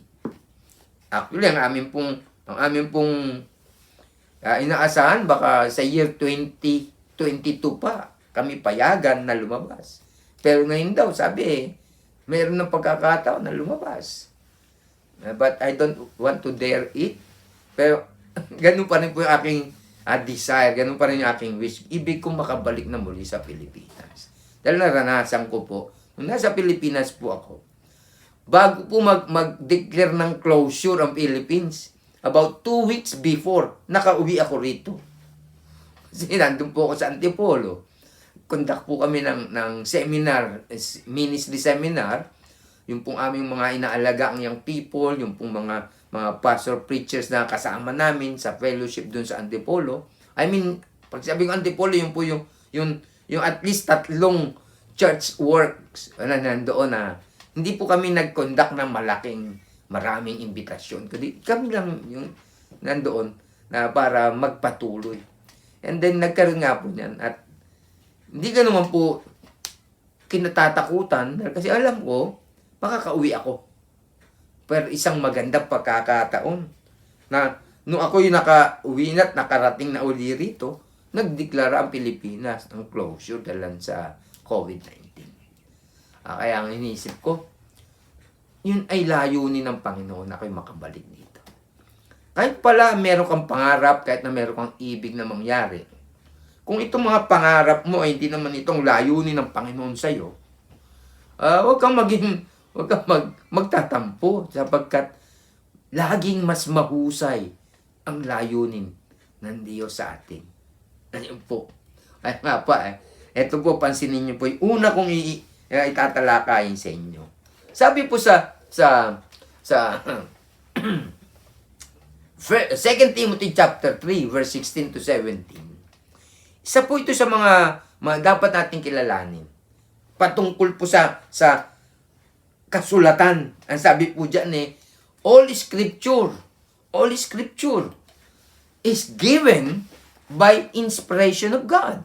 [SPEAKER 7] Actually, ang aming pong inaasahan, baka sa year 2022 pa, kami payagan na lumabas. Pero ngayon daw, sabi mayroon ng pagkakataon na lumabas. But I don't want to dare it. Pero, ganun pa rin po yung aking desire, ganun pa rin yung aking wish. Ibig kong makabalik na muli sa Pilipinas. Dahil naranasan ko po, nung nasa Pilipinas po ako, bago po mag-declare ng closure ang Philippines, about 2 weeks before, nakauwi ako rito. Kasi nandun po ako sa Antipolo. Conduct po kami ng seminar, ministry seminar. Yung pong aming mga inaalaga ang young people, yung pong mga pastor preachers na kasama namin sa fellowship dun sa Antipolo. I mean, pag sabi ko Antipolo, yung po yung at least 3 church works na nandoon na hindi po kami nag-conduct ng maraming imbitasyon. Kami lang yung nandoon na para magpatuloy. And then nagkaroon nga po niyan. At hindi ka naman po kinatatakutan kasi alam ko, makakauwi ako. Pero isang magandang pagkakataon na nung ako yung nakauwi na at nakarating na uli rito, nagdeklara ang Pilipinas ng closure dahil sa COVID-19. Kaya ang iniisip ko, yun ay layunin ng Panginoon na ako'y makabalik dito. Kahit pala meron kang pangarap, kahit na meron kang ibig na mangyari, kung itong mga pangarap mo ay hindi naman itong layunin ng Panginoon sa'yo, huwag kang magtatampo sapagkat laging mas mahusay ang layunin ng Diyos sa atin. Ayun po. Ay nga pa Ito po, pansinin niyo po, yung una kong itatalakayin sa inyo. Sabi po sa 2 Timothy chapter 3 verse 16 to 17. Isa po ito sa mga dapat nating kilalanin. patungkol po sa kasulatan. Ang sabi po dyan all scripture is given by inspiration of God.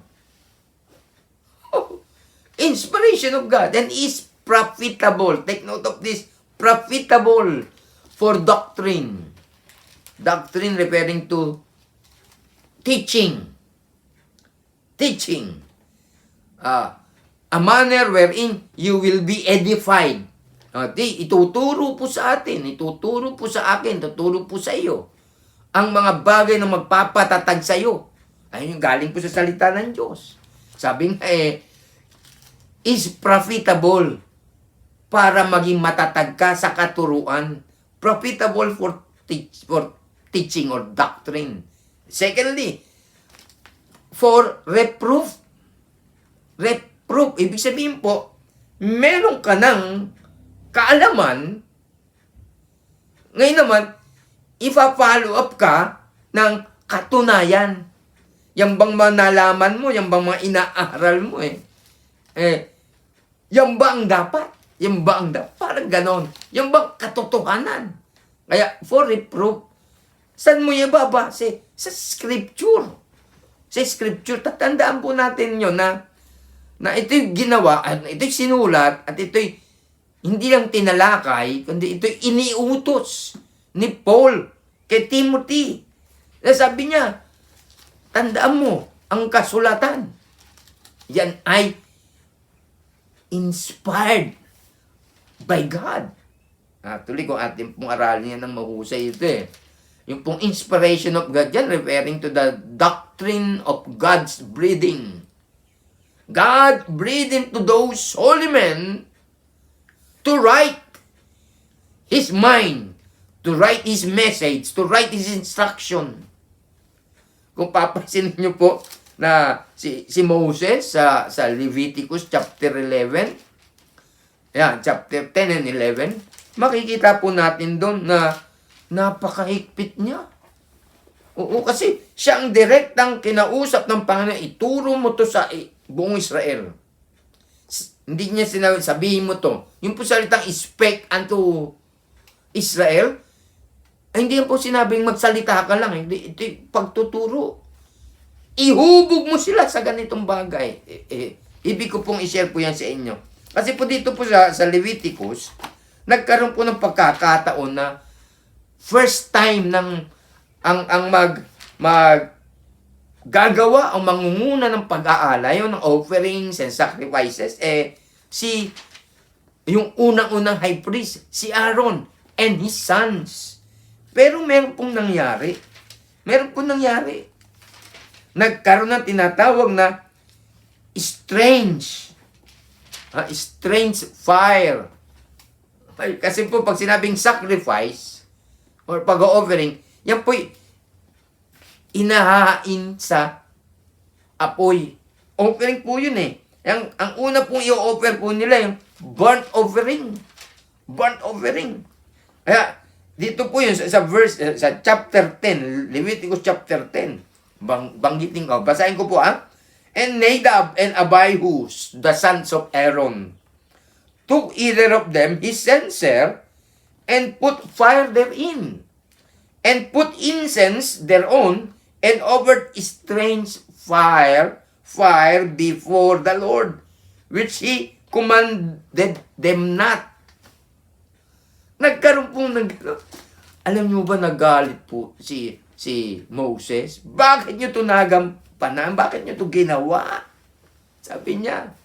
[SPEAKER 7] Inspiration of God, and is profitable. Take note of this. Profitable for doctrine. Doctrine referring to teaching. A manner wherein you will be edified. Ituturo po sa atin, ituturo po sa akin, ituturo po sa iyo ang mga bagay na magpapatatag sa iyo. Ayun yung galing po sa salita ng Diyos. Sabi nga is profitable para maging matatag ka sa katuruan. Profitable for teaching or doctrine. Secondly, for reproof. Reproof, ibig sabihin po, meron ka ng kaalaman, ngayon naman, ipa-follow up ka ng katunayan. Yang bang mga nalaman mo, yang bang mga inaaral mo yan ba ang dapat? Yan ba ang dapat? Parang ganon. Yan ba katotohanan? Kaya, for reproof, saan mo yung babase? Sa scripture. Sa scripture, tatandaan po natin yun na ito'y ginawa, at ito'y sinulat, at ito'y hindi lang tinalakay, kundi ito'y iniutos ni Paul kay Timothy. Na sabi niya, tandaan mo, ang kasulatan, yan ay inspired by God. Actually, kung atin pong aralin yan ng mahusay ito Yung pong inspiration of God yan, referring to the doctrine of God's breathing. God breathed into those holy men to write His mind, to write His message, to write His instruction. Kung papansin niyo po na si Moses sa Leviticus chapter 11, chapter 10 and 11, makikita po natin doon na napakahigpit niya. Oo, kasi siya ang direktang kinausap ng Panginoon, ituro mo to sa buong Israel. Hindi niya sinabi, sabihin mo to. Yung po salitang speak unto Israel, hindi yan po sinabing magsalita ka lang. Hindi, ito pagtuturo. Ihubog mo sila sa ganitong bagay. Ibig ko pong i-share po yan sa inyo. Kasi po dito po sa Leviticus, nagkaroon po ng pagkakataon na first time ng ang gagawa o mangunguna ng pag-aalay o ng offerings and sacrifices, yung unang-unang high priest, si Aaron and his sons. Pero meron pong nangyari. Nagkaroon ng tinatawag na strange fire. Kasi po pag sinabing sacrifice or pag-offering, yan po'y inahain sa apoy. Offering po yun ang una pong i-offer po nila yung burnt offering. Kaya, dito po yun sa verse, sa chapter 10, Leviticus chapter 10. Banggitin ko. Basahin ko po And Nadab and Abihu, the sons of Aaron, took either of them his censer and put fire therein, and put incense thereon, and offered strange fire before the Lord, which He commanded them not. Nagkaroon pong alam niyo ba, nagalit po si Moses? Bakit niyo ito nagampanan? Bakit niyo ito ginawa? Sabi niya.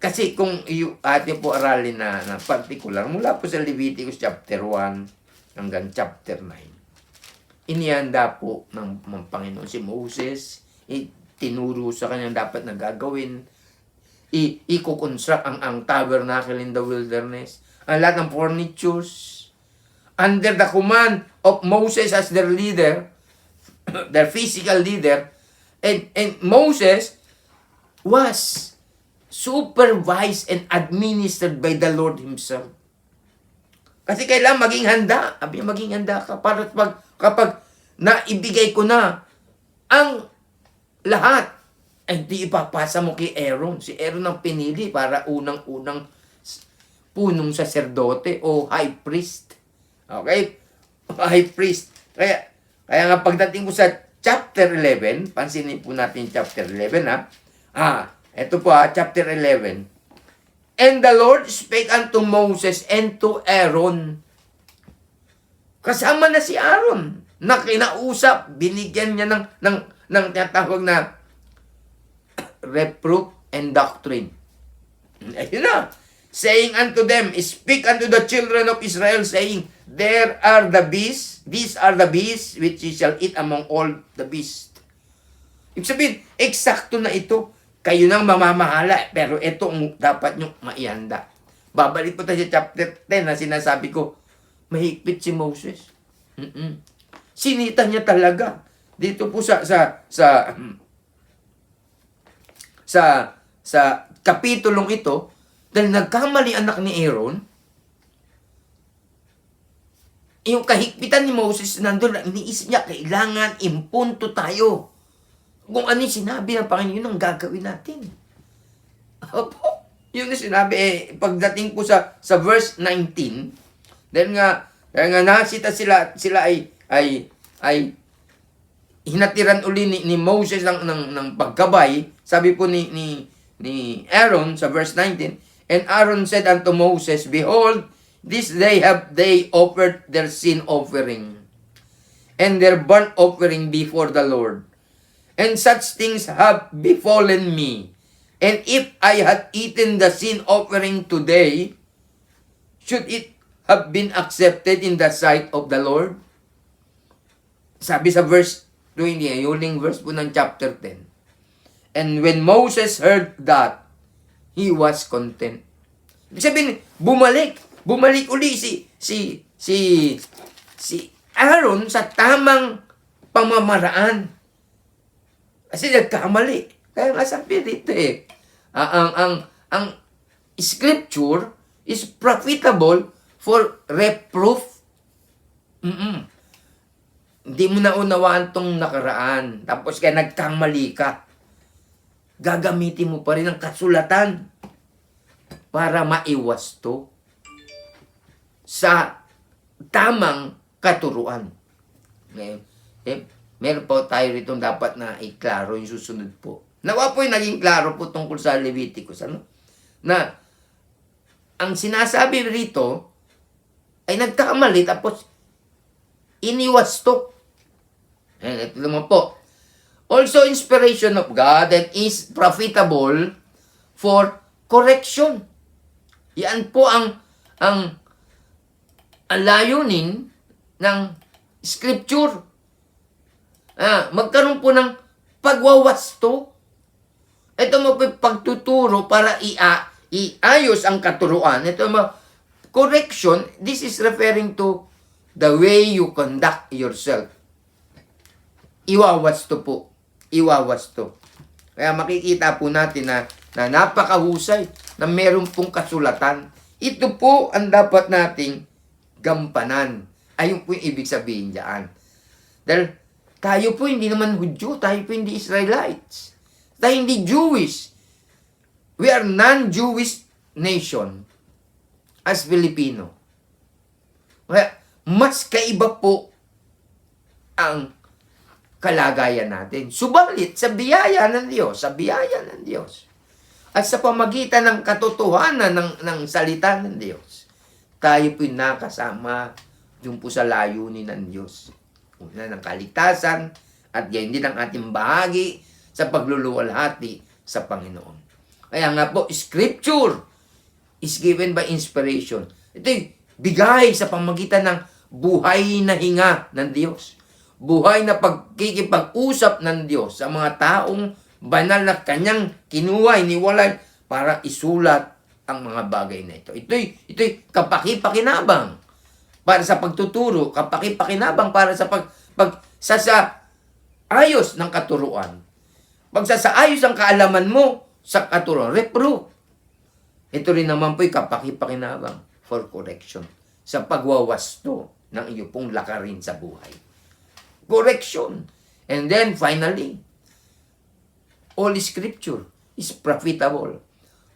[SPEAKER 7] Kasi kung atin po aralin na particular, mula po sa Leviticus chapter 1 hanggang chapter 9, inihanda po ng Panginoon si Moses, tinuro sa kanya dapat na gagawin, i-construct ang tabernacle in the wilderness, ang lahat ng furnitures, under the command of Moses as their leader, their physical leader, and Moses was supervised and administered by the Lord Himself. Kasi kailangan maging handa. Maging handa ka para kapag naibigay ko na ang lahat, ay di ipapasa mo kay Aaron. Si Aaron ang pinili para unang-unang punong saserdote o high priest. Okay? High priest. Kaya nga pagdating po sa chapter 11, pansinin po natin chapter 11 ha. Ito po chapter 11. And the Lord spake unto Moses and to Aaron. Kasama na si Aaron na kinausap, binigyan niya ng tinatawag na reproof and doctrine. Ayun na. Saying unto them, speak unto the children of Israel, saying, there are the beasts, these are the beasts which ye shall eat among all the beasts. Ibig sabihin, eksakto na ito. Kayo nang mamamahala, pero ito ang dapat nyo maihanda. Babalik po tayo sa chapter 10 na sinasabi ko, mahigpit si Moses. Sinita niya talaga. Dito po sa kapitulong ito, dahil nagkamali anak ni Aaron, yung kahigpitan ni Moses nandun, iniisip niya, kailangan impunto tayo. Kung ano yung sinabi ng Panginoon, yun ang gagawin natin. Opo, yun yung sinabi. Pagdating po sa verse 19, dahil nga nasita sila ay hinatiran uli ni Moses ng pagkabay. Sabi po ni Aaron sa verse 19, and Aaron said unto Moses, behold, this day have they offered their sin offering and their burnt offering before the Lord. And such things have befallen me. And if I had eaten the sin offering today, should it have been accepted in the sight of the Lord? Sabi sa verse 20, yung verse po ng chapter 10. And when Moses heard that, he was content. Ibig sabihin, bumalik uli si Aaron sa tamang pamamaraan. Kasi nagkamali. Kaya nga sabi dito ang scripture is profitable for reproof. Hindi mo naunawaan tong nakaraan. Tapos kaya nagkamali ka. Gagamitin mo pa rin ang kasulatan para maiwas to sa tamang katuruan. Ngayon, meron po tayo rito dapat na iklaro yung susunod po. Nawa po yung naging klaro po tungkol sa Leviticus. Na ang sinasabi rito ay nagkakamali tapos iniwas to. Ito naman po. Also inspiration of God that is profitable for correction. Yan po ang layunin ng scripture. Magkaroon po ng pagwawasto. Ito mo po pagtuturo para iayos ang katuruan. Ito mo, correction, this is referring to the way you conduct yourself. Iwawasto po. Iwawasto. Kaya makikita po natin na napakahusay na meron pong kasulatan. Ito po ang dapat nating gampanan. Ayun po yung ibig sabihin dyan. Dahil tayo po hindi naman Hudyo, tayo po hindi Israelites. Tayo hindi Jewish. We are non-Jewish nation as Filipino. Kaya mas kaiba po ang kalagayan natin. Subalit sa biyaya ng Diyos, at sa pamagitan ng katotohanan ng salita ng Diyos, tayo po'y nakasama yung po sa layunin ng Diyos. Una ng kaligtasan at yan din ang ating bahagi sa pagluluwalhati sa Panginoon. Kaya nga po, Scripture is given by inspiration. Ito'y bigay sa pamagitan ng buhay na hinga ng Diyos. Buhay na pagkikipag-usap ng Diyos sa mga taong banal na kanyang kinuha, iniwalay para isulat ang mga bagay na ito. Ito'y kapaki-pakinabang para sa pagtuturo, kapaki-pakinabang para sa pagsasaayos ng katuruan. Pagsasaayos ang kaalaman mo sa katuruan, reproof. Ito rin naman po'y kapaki-pakinabang for correction sa pagwawasto ng iyo pong lakarin sa buhay. Correction. And then finally, all scripture is profitable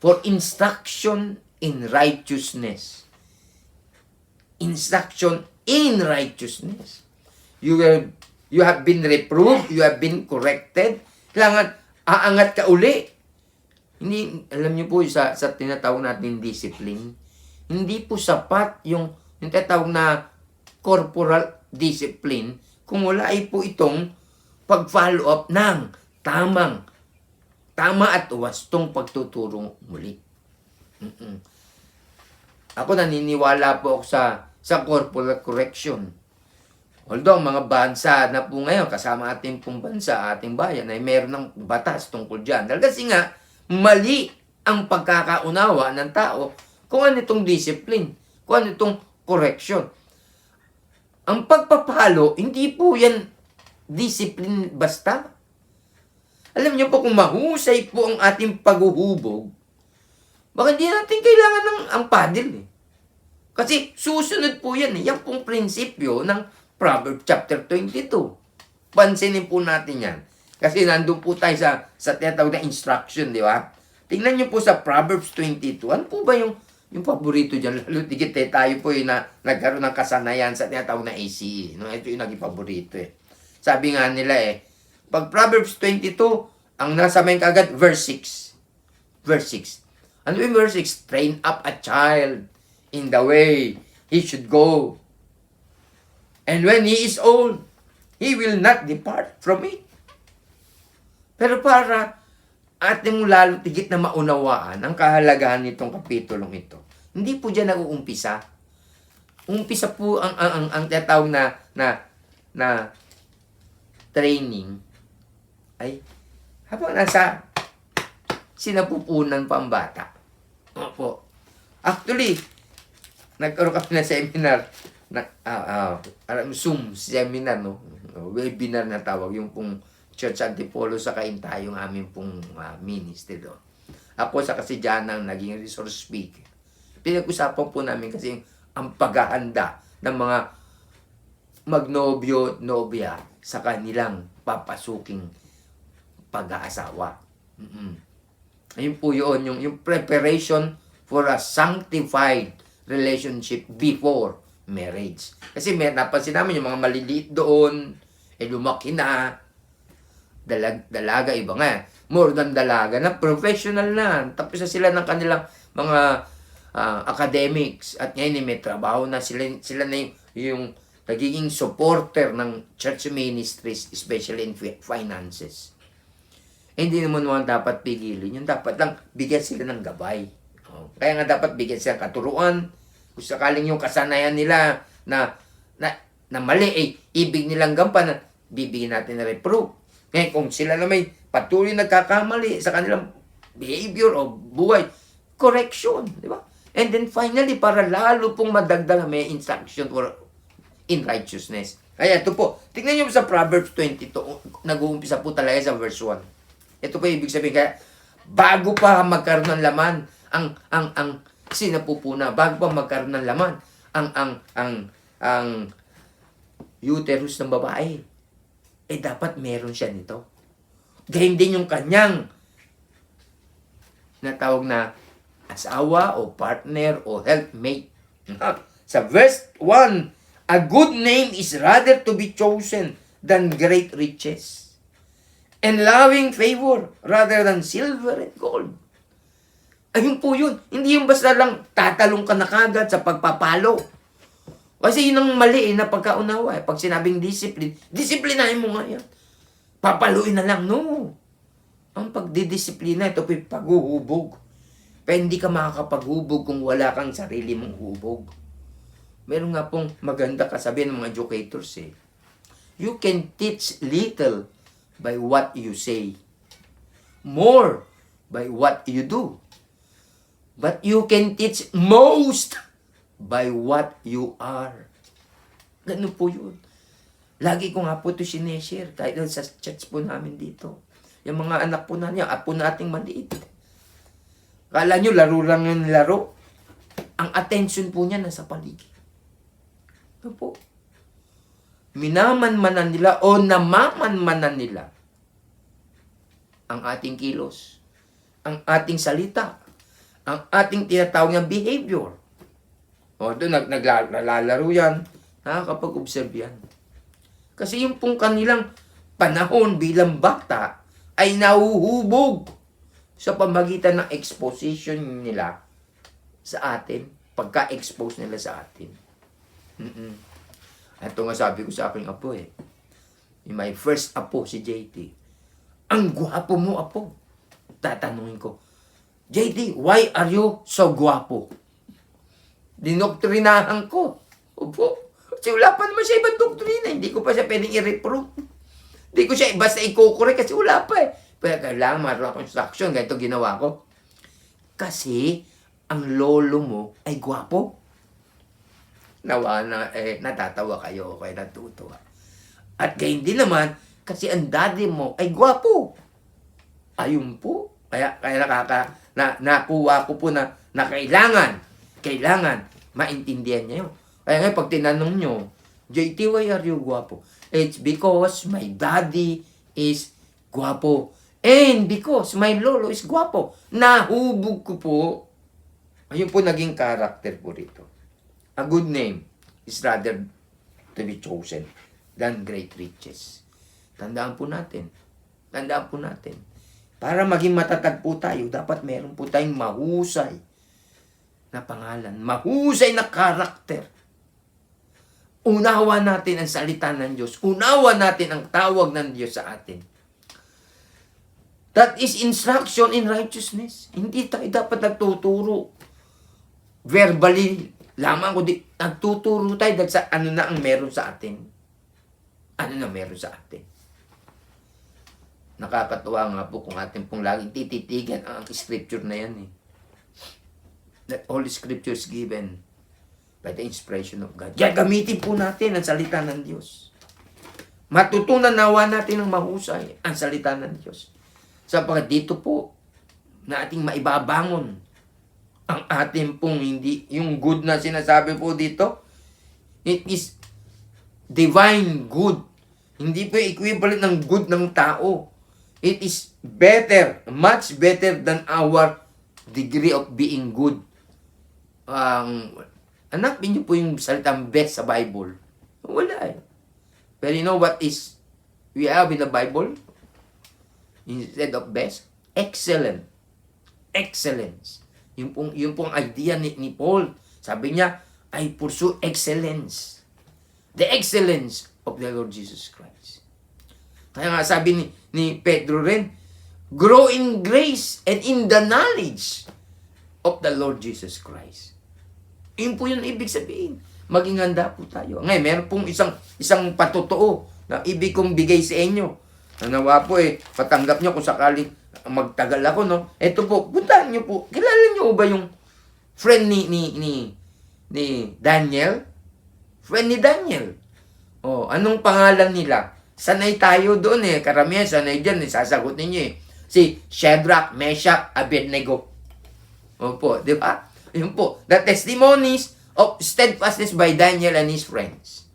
[SPEAKER 7] for instruction in righteousness. Instruction in righteousness. You have been reproved, you have been corrected. Kailangan aangat ka uli. Hindi, alam niyo po, sa tinatawag natin discipline, hindi po sapat yung tinatawag na corporal discipline kung wala ay po itong pag-follow up ng tama at wastong pagtuturo muli. Ako naniniwala po ako sa corporal correction. Although mga bansa na po ngayon, kasama ating pong bansa, ating bayan, ay meron ng batas tungkol dyan. Dahil kasi nga, mali ang pagkakaunawa ng tao kung ano itong discipline, kung ano itong correction. Ang pagpapalo, hindi po yan discipline basta. Alam niyo po, kung mahusay po ang ating paghuhubog, baka hindi natin kailangan ng ang paddle eh. Kasi susunod po yan eh. Yan pong prinsipyo ng Proverbs chapter 22. Pansinin po natin yan. Kasi nandun po tayo sa tinatawag na instruction, di ba? Tingnan niyo po sa Proverbs 22. Ano po ba yung paborito dyan? Lalo tigit tayo po yung nagkaroon ng kasanayan sa tinatawag na ACE. No? Ito yung naging paborito eh. Sabi nga nila pag Proverbs 22, ang nasa main kagad, verse 6. Verse 6. Ano yung verse 6? Train up a child in the way he should go. And when he is old, he will not depart from it. Pero para ating lalo tigit na maunawaan ang kahalagahan nitong kapitulong ito, hindi po dyan nag-uumpisa. Umpisa po ang tinatawag na training ay habang nasa sinapupunan pa ang bata. Opo. Actually, nagkaroon kami ng seminar, Zoom seminar, no? Webinar na tawag, yung pong Church Antipolo sa Kainta, yung aming pong ministry doon. Ako sa kasadyanang naging resource speaker. Pinag-usapan po namin kasi ang paghahanda ng mga magnobyo, nobya sa kanilang papasuking pag-aasawa. Ayun po yun, yung preparation for a sanctified relationship before marriage. Kasi napansin namin yung mga maliliit doon, lumaki na, dalaga, iba nga, more than dalaga na, professional na, tapos na sila ng kanilang mga academics, at ngayon may trabaho na, sila na yung nagiging supporter ng church ministries, especially in finances. Hindi naman dapat pigilin, yung dapat lang bigyan sila ng gabay. Kaya nga dapat bigyan sila ng katuruan. Kung sakaling yung kasanayan nila na mali, ibig nilang gampanan, bibigyan natin na reproof. Ngayon, kung sila na may patuloy nagkakamali sa kanilang behavior o buhay, correction, di ba? And then finally, para lalo pong madagdag, may instruction for in righteousness. Kaya ito po, tingnan niyo sa Proverbs 22, nag-uumpisa po talaga sa verse 1. Ito po ibig sabihin, kaya bago pa magkaroon ng laman, ang sinapupuna, bago pa magkaroon ng laman, ang uterus ng babae, dapat meron siya nito. Gayun din yung kanyang natawag na asawa o partner o helpmate. Sa verse 1, a good name is rather to be chosen than great riches, and loving favor rather than silver and gold. Ayun po yun. Hindi yung basta lang tatalong ka na kagad sa pagpapalo. Kasi yun ang mali na pagkaunawa. Pag sinabing discipline, disiplinahin mo nga yan. Papaluin na lang. No. Ang pagdidisiplina, ito po yung paghuhubog. Pero hindi ka makakapaghubog kung wala kang sarili mong hubog. Meron nga pong maganda kasabihan ng mga educators You can teach little by what you say, more by what you do. But you can teach most by what you are. Ganun po yun. Lagi ko nga po ito sineshare kahit sa church po namin dito. Yung mga anak po natin, apo nating maliit. Kala nyo, laro lang yung laro. Ang attention po niya nasa paligid. Ano po? Minamanmanan nila o namamanmanan nila ang ating kilos, ang ating salita, ang ating tinatawag na behavior. O doon, naglalaro yan, nakakapag-observe yan. Kasi yung pong kanilang panahon bilang bata ay nahuhubog sa pamagitan ng exposition nila sa atin, pagka-expose nila sa atin. Ito nga sabi ko sa aking apo in my first apo, si JT, ang gwapo mo, apo. Tatanungin ko, JT, why are you so gwapo? Dinoktrinahan ko. Opo. Kasi wala pa naman siya ibang doktrina. Hindi ko pa siya pwedeng i-reprove. Hindi ko siya basta i-correct kasi wala pa Pero kailangan maroon akong instruction. Ganito ginawa ko. Kasi ang lolo mo ay gwapo. Natatawa kayo. Okay, natutuwa. At gayon din naman, kasi ang daddy mo ay gwapo. Ayun po. Kaya nakuha ko po na kailangan maintindihan niya yun. Kaya nga pag tinanong nyo, JT, why are you gwapo? It's because my daddy is gwapo. And because my lolo is gwapo. Nahubog ko po. Ayun po naging character po rito. A good name is rather to be chosen than great riches. Tandaan po natin. Para maging matatag po tayo, dapat meron po tayong mahusay na pangalan. Mahusay na karakter. Unawa natin ang salita ng Diyos. Unawa natin ang tawag ng Diyos sa atin. That is instruction in righteousness. Hindi tayo dapat nagtuturo verbally lamang, kundi nagtuturo tayo sa ano na ang meron sa atin. Ano na meron sa atin. Nakakatuwa nga po kung atin pong laging tititigan ang scripture na yan That all scripture is given by the inspiration of God. Kaya gamitin po natin ang salita ng Diyos. Matutunan nawa natin ng mahusay ang salita ng Diyos. Sapagkat dito po na ating maibabangon ang ating pong hindi, yung good na sinasabi po dito, it is divine good. Hindi po equivalent ng good ng tao. It is better, much better than our degree of being good. Hanapin niyo po yung salitang best sa Bible. Wala Pero you know what is we have in the Bible? Instead of best, excellent. Excellence. Yung pong idea ni Paul. Sabi niya, I pursue excellence. The excellence of the Lord Jesus Christ. Kaya nga sabi ni Pedro rin, grow in grace and in the knowledge of the Lord Jesus Christ. Yun po yung ibig sabihin. Maging handa po tayo. Ngayon, meron pong isang patotoo na ibig kong bigay sa inyo. Nawa po patanggap nyo kung sakaling magtagal ako, no? Ito po, puntahan nyo po. Kilala nyo ba yung friend ni Daniel? Friend ni Daniel. Anong pangalan nila? Sanay tayo doon Karamihan sanay dyan sasagot ninyo Si Shadrach, Meshach, Abednego. Opo, di ba? Yun po. The testimonies of steadfastness by Daniel and his friends.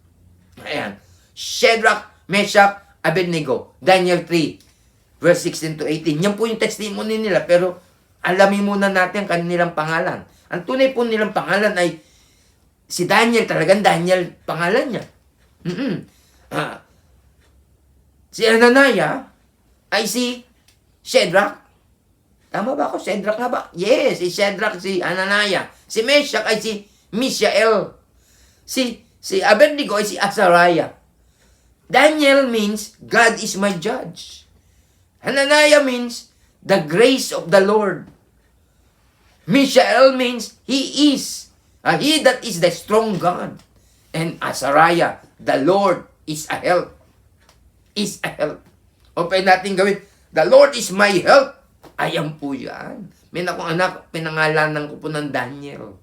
[SPEAKER 7] Ayan. Shadrach, Meshach, Abednego. Daniel 3, verse 16 to 18. Yan po yung testimony nila. Pero alamin muna natin ang kanilang pangalan. Ang tunay po nilang pangalan ay si Daniel. Talagang Daniel pangalan niya. Si Ananias ay si Shadrach. Tama ba ako? Shadrach nga ba? Yes, si Shadrach, si Ananias. Si Meshach ay si Mishael. Si Abednego ay si Azariah. Daniel means, God is my judge. Ananias means, the grace of the Lord. Mishael means, He is. He that is the strong God. And Azariah, the Lord is a help. Is a help. O pwede natin gawin, the Lord is my help. Ayan po yan. May akong anak, pinangalanan ko po ng Daniel.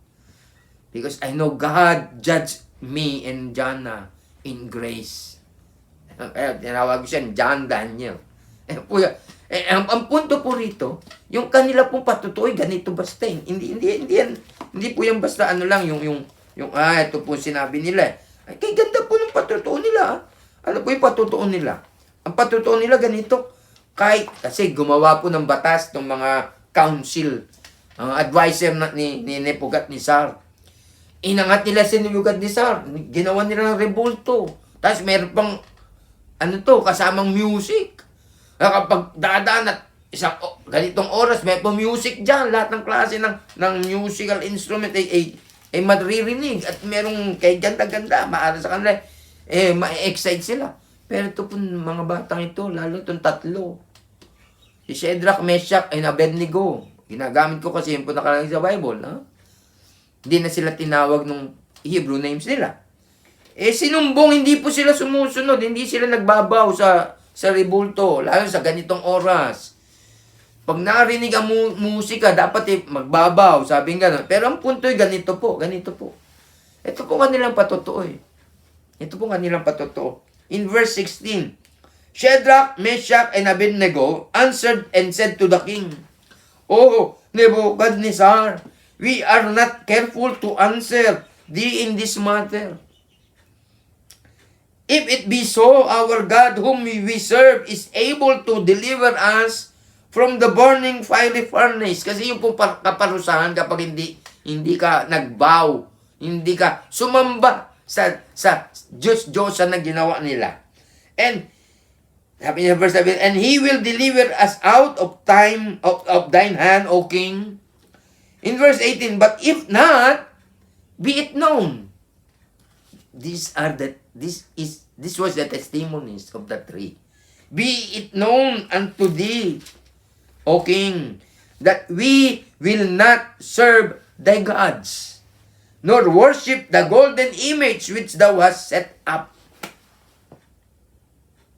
[SPEAKER 7] Because I know God judged me and Jana in grace. Kaya tinawag ko siya, John Daniel. Ang punto po rito, yung kanila pong patutuoy, ganito basta. Hindi po yung basta ano lang, ito po sinabi nila. Ay, kay ganda po ng patutuo nila. Ano po yung patutuo nila? Ang patutuo nila ganito, Kahit, kasi gumawa po ng batas ng mga council, ang advisor ni Nebuchadnezzar. Inangat nila si Nebuchadnezzar, ginawa nila ng rebulto. Tapos meron pang, kasamang music. Kapag dadaan at ganitong oras, may po music dyan. Lahat ng klase ng musical instrument ay maririnig. At merong kay ganda-ganda, maara sa kanila, ma-excite sila. Pero ito po mga batang ito, lalo itong tatlo. Si Shadrach, Meshach, and Abednego. Ginagamit ko kasi yun po nakalagay sa Bible. Ha? Hindi na sila tinawag ng Hebrew names nila. Sinumbong, hindi po sila sumusunod. Hindi sila nagbabaw sa rebulto, lalo sa ganitong oras. Pag narinig ang musika, dapat magbabaw, sabi nga. Pero ang punto ay ganito po. Ito po kanilang patotoo Ito po kanilang patotoo. In verse 16, Shadrach, Meshach, and Abednego answered and said to the king, O Nebuchadnezzar, we are not careful to answer thee in this matter. If it be so, our God whom we serve is able to deliver us from the burning fiery furnace. Kasi yung pong kaparusahan kapag hindi ka nagbow, hindi ka sumamba sa Diyos na ginawa nila. And sabi niya verse 7, and He will deliver us out of thine hand, O King. In verse 18, but if not, be it known. This was the testimonies of the three. Be it known unto thee, O King, that we will not serve thy gods, nor worship the golden image which thou hast set up.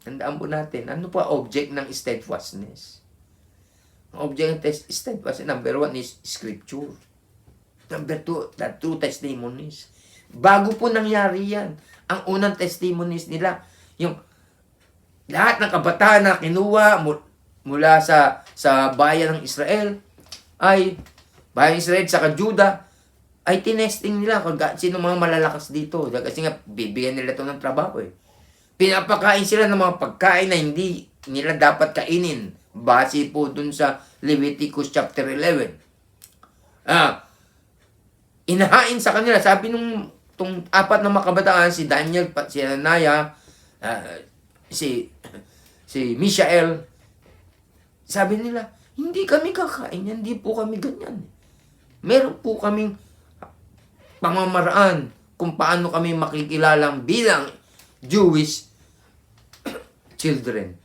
[SPEAKER 7] Tandaan po natin, ano pa object ng steadfastness? Ang object ng steadfastness, number 1 is scripture. Number 2, the true testimonies. Bago po nangyari yan, ang unang testimonies nila, yung lahat ng kabataan na kinuha mula sa bayan ng Israel, bayan ng Israel sa Juda, ay tinesting nila kung sino mga malalakas dito. Kasi nga, bibigyan nila ito ng trabaho Pinapakain sila ng mga pagkain na hindi nila dapat kainin. Base po dun sa Leviticus chapter 11. Inahain sa kanila. Sabi nung apat na makabataan, si Daniel, si Ananiah, si Mishael, sabi nila, hindi kami kakain, hindi po kami ganyan. Meron po kaming pamamaraan kung paano kami makikilalang bilang Jewish children.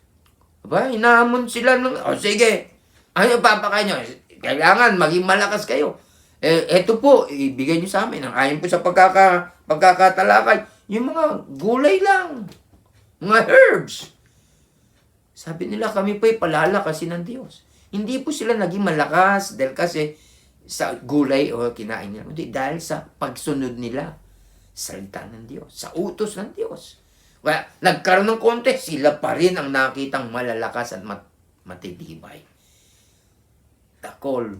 [SPEAKER 7] Hinahamon sila sige, ano papakain nyo? Kailangan maging malakas kayo. Eto po, ibigay nyo sa amin. Ayon po sa pagkakatalakay, yung mga gulay lang. Mga herbs. Sabi nila, kami po palalakasin ng Diyos. Hindi po sila naging malakas dahil kasi sa gulay o kinain nila. Hindi, dahil sa pagsunod nila sa salita ng Diyos, sa utos ng Diyos. Kaya nagkaroon ng contest, sila pa rin ang nakitang malalakas at matitibay. The call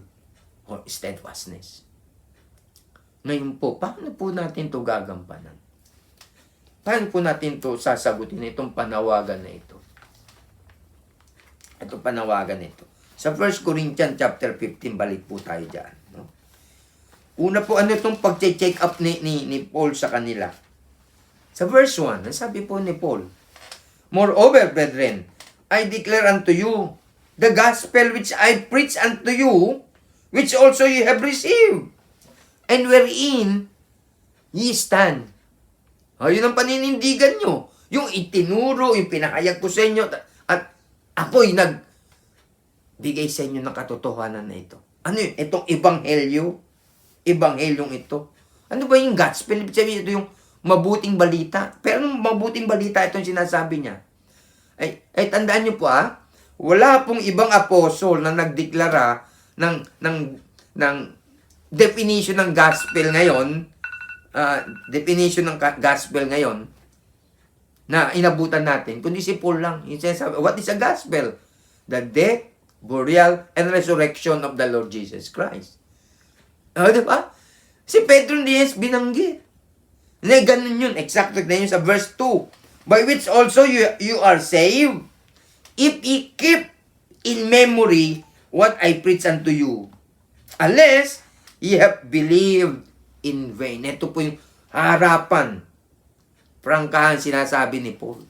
[SPEAKER 7] for steadfastness. Ngayon po, paano po natin ito gagampanan? Paano po natin ito sasagutin itong panawagan na ito? Itong panawagan na ito. Sa 1 Corinthians chapter 15, balik po tayo dyan. No? Una po, ano itong pag-check up ni Paul sa kanila? Sa verse 1, sabi po ni Paul, moreover, brethren, I declare unto you the gospel which I preach unto you, which also ye have received, and wherein ye stand. Yun ang paninindigan nyo. Yung itinuro, yung pinakayag ko sa inyo, at ako'y nagbigay sa inyo ng katotohanan na ito. Ano yun? Itong ebanghelyong ito. Ano ba yung gospel? Sabi ito yung mabuting balita. Pero anong mabuting balita itong sinasabi niya? Ay tandaan niyo po wala pong ibang apostol na nagdeklara ng definition ng gospel ngayon, na inabutan natin, kundi si Paul lang. Yung sinasabi, what is a gospel? The death, burial, and resurrection of the Lord Jesus Christ. Diba? Si Pedro hindi binanggit. Ganun yun. Exact na yun sa verse 2. By which also you are saved, if ye keep in memory what I preach unto you, unless ye have believed in vain. Ito po yung harapan. Prangkahan sinasabi ni Paul.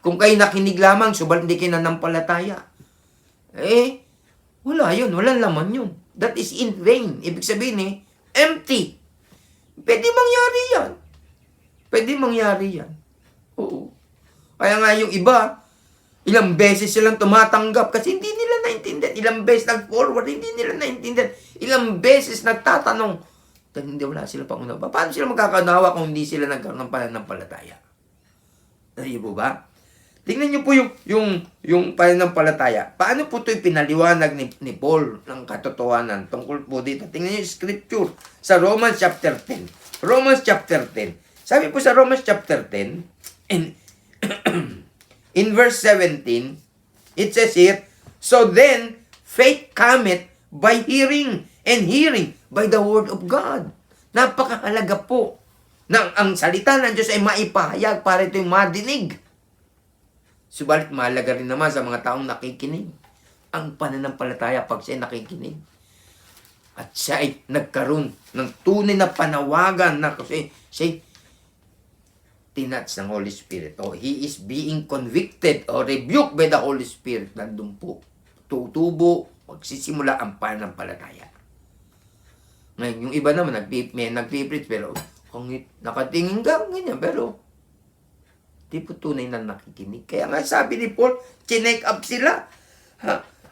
[SPEAKER 7] Kung kayo nakinig lamang, subalit hindi kayo nanampalataya, wala yun. Walang laman yun. That is in vain. Ibig sabihin empty. Pwede mangyari yan. Pwede mangyari yan. Oo. Kaya nga yung iba, ilang beses silang tumatanggap kasi hindi nila naintindihan. Ilang beses nag-forward, hindi nila naintindihan. Ilang beses nagtatanong, dahil hindi wala sila pangunawa. Paano sila magkakanawa kung hindi sila nagkaroon ng pananampalataya? Ayun po ba? Tingnan niyo po yung pananampalataya. Paano po ito pinaliwanag ni Paul ng katotohanan tungkol po dito? Tingnan niyo yung scripture sa Romans chapter 10. Romans chapter 10. Sabi po sa Romans chapter 10, in verse 17, it says here, so then, faith cometh by hearing, and hearing by the word of God. Napakahalaga po na ang salita ng Diyos ay maipahayag para ito yung madinig. Subalit mahalaga rin naman sa mga taong nakikinig ang pananampalataya pag siya nakikinig. At siya ay nagkaroon ng tunay na panawagan na kasi siya tinats ng Holy Spirit. O he is being convicted or rebuked by the Holy Spirit. Nandun po, tutubo, magsisimula ang pananampalataya. Ngayon, yung iba naman, may nagpipreach, pero nakatingin ka, ganyan, pero di po tunay na nakikinig. Kaya nga sabi ni Paul, chinek up sila.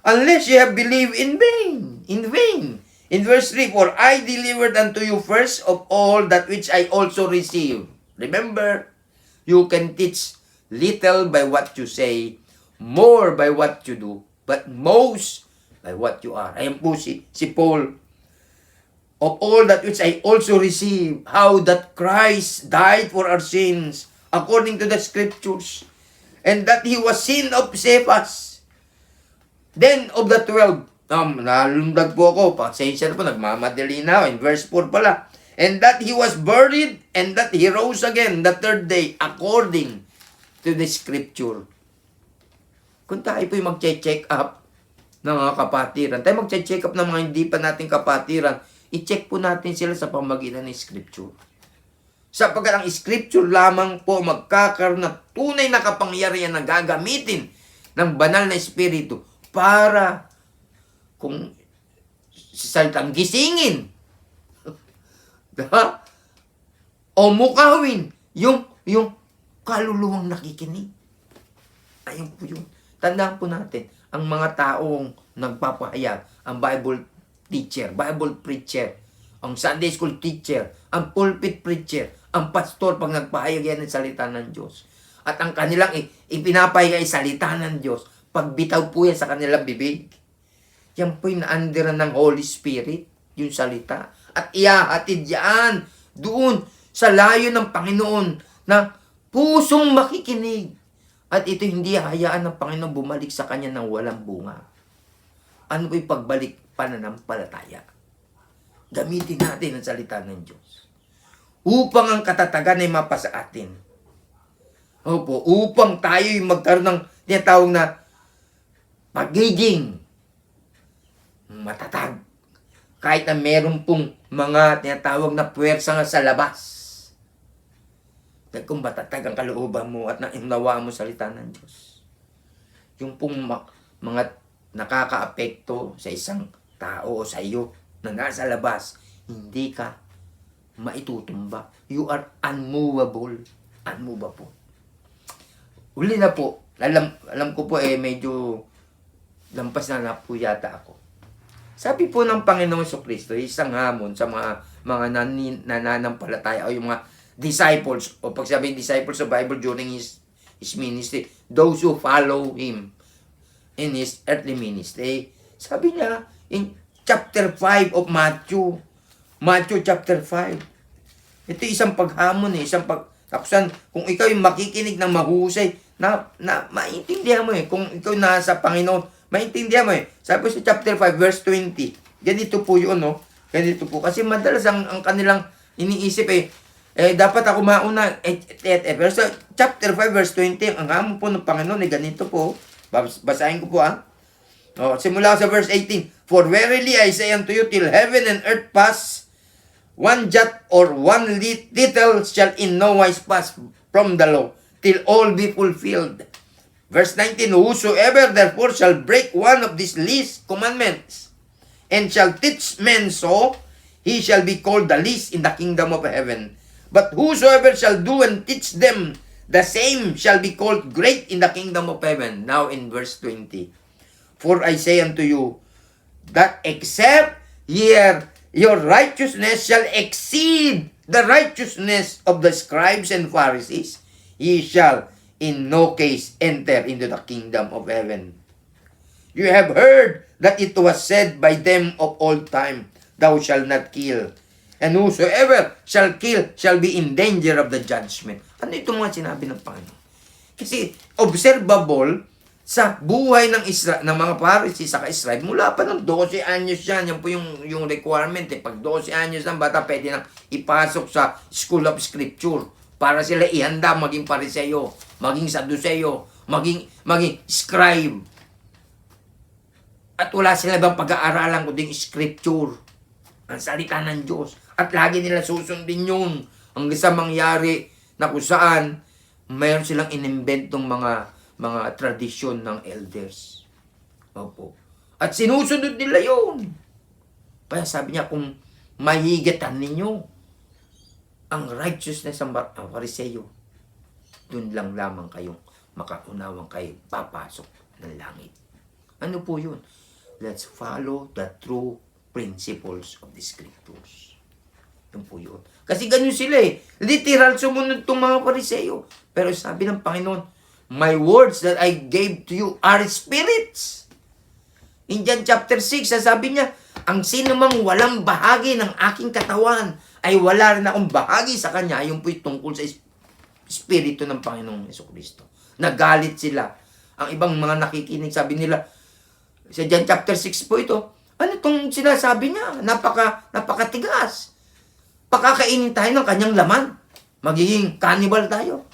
[SPEAKER 7] Unless you have believed in vain. In vain. In verse 3, for I delivered unto you first of all that which I also received. Remember, you can teach little by what you say, more by what you do, but most by what you are. Ayan po si Paul. Of all that which I also received, how that Christ died for our sins, according to the scriptures, and that he was seen of Cephas, then of the 12. Nalundag po ako, pasensya na po, nagmamadali na, in verse 4 pala, and that he was buried, and that he rose again the third day, according to the scripture. Kung tayo po yung mag-check up ng mga kapatiran, tayo mag-check up ng mga hindi pa nating kapatiran, i-check po natin sila sa pamagitan ng scripture. Sapagkat ang scripture lamang po magkakaroon ng tunay na kapangyarihan na gagamitin ng banal na espiritu para kung salitang gisingin o mukawin yung kaluluwang nakikinig. Ayun po yun. Tandaan po natin, ang mga taong nagpapahayag, ang Bible teacher, Bible preacher, ang Sunday school teacher, ang pulpit preacher, ang pastor pag nagpahayag yan ng salita ng Diyos. At ang kanilang ipinapahayag ay salita ng Diyos, pagbitaw po yan sa kanilang bibig. Yan po yung naandiran ng Holy Spirit, yung salita. At ihahatid yan doon sa layo ng Panginoon na pusong makikinig. At ito hindi hayaan ng Panginoon bumalik sa kanya ng walang bunga. Ano po yung pagbalik? Pananampalataya. Gamitin natin ang salita ng Diyos upang ang katatagan ay mapasa atin. Opo, upang tayo yung magkaroon ng tinatawag na pagiging matatag. Kahit na meron pong mga tinatawag na puwersa nga sa labas. Dahil kung matatag ang kalooban mo at naunawaan mo salita ng Diyos. Yung pong mga nakakaapekto sa isang tao o sa iyo na nasa labas, hindi ka maitutumba. You are unmovable. Unmovable. Uli na po, alam ko po medyo lampas na po yata ako. Sabi po ng Panginoon Jesucristo, isang hamon sa mga nananampalataya o yung mga disciples, o pag sabihin disciples sa Bible during his ministry, those who follow him in his earthly ministry. Sabi niya, in chapter 5 of Matthew chapter 5. Ito isang paghamon isang pagtakusan. Kung ikaw yung makikinig ng mahusay, na maintindihan mo kung ikaw nasa Panginoon, maintindihan mo Sabi sa chapter 5 verse 20, ganito po yun, ganito po. Kasi madalas ang kanilang iniisip dapat ako mauna. Pero sa chapter 5 verse 20, ang hamon po ng Panginoon ganito po. Basahin ko po Simula sa verse 18. For verily I say unto you, till heaven and earth pass, one jot or one tittle shall in no wise pass from the law, till all be fulfilled. Verse 19, whosoever therefore shall break one of these least commandments, and shall teach men so, he shall be called the least in the kingdom of heaven. But whosoever shall do and teach them, the same shall be called great in the kingdom of heaven. Now in verse 20. For I say unto you, that except your righteousness shall exceed the righteousness of the scribes and Pharisees, ye shall in no case enter into the kingdom of heaven. You have heard that it was said by them of old time, thou shalt not kill. And whosoever shall kill shall be in danger of the judgment. Ano itong mga sinabi ng Panginoon? Kasi observable sa buhay ng mga Pharisees sa Israel, mula pa ng 12 anyos yan, yan po yung requirement. Pag 12 anyos ng bata, pwede nang ipasok sa School of Scripture para sila ihanda maging Pariseo, maging Saduseo, maging scribe. At wala sila bang pag-aaralan kundi Scripture, ang salita ng Diyos. At lagi nila susundin yun hanggang sa mangyari na kung saan mayroon silang inimbentong mga tradisyon ng elders. Opo. At sinusunod nila yun. Kaya sabi niya, kung mahigatan ninyo ang righteousness ng Pariseo, dun lang lamang kayong makaunawang kayo papasok ng langit. Ano po yun? Let's follow the true principles of the Scriptures. Yun po yun. Kasi ganun sila eh. Literal sumunod itong mga Pariseo. Pero sabi ng Panginoon, my words that I gave to you are spirits. In John chapter 6, sabi niya, ang sino mang walang bahagi ng aking katawan ay wala rin akong bahagi sa kanya. Yung po'y tungkol sa Espiritu ng Panginoong Jesucristo. Nagalit sila. Ang ibang mga nakikinig, sabi nila, sa John chapter 6 po ito, ano itong sinasabi niya? Napakatigas. Pakakainin tayo ng kanyang laman. Magiging cannibal tayo.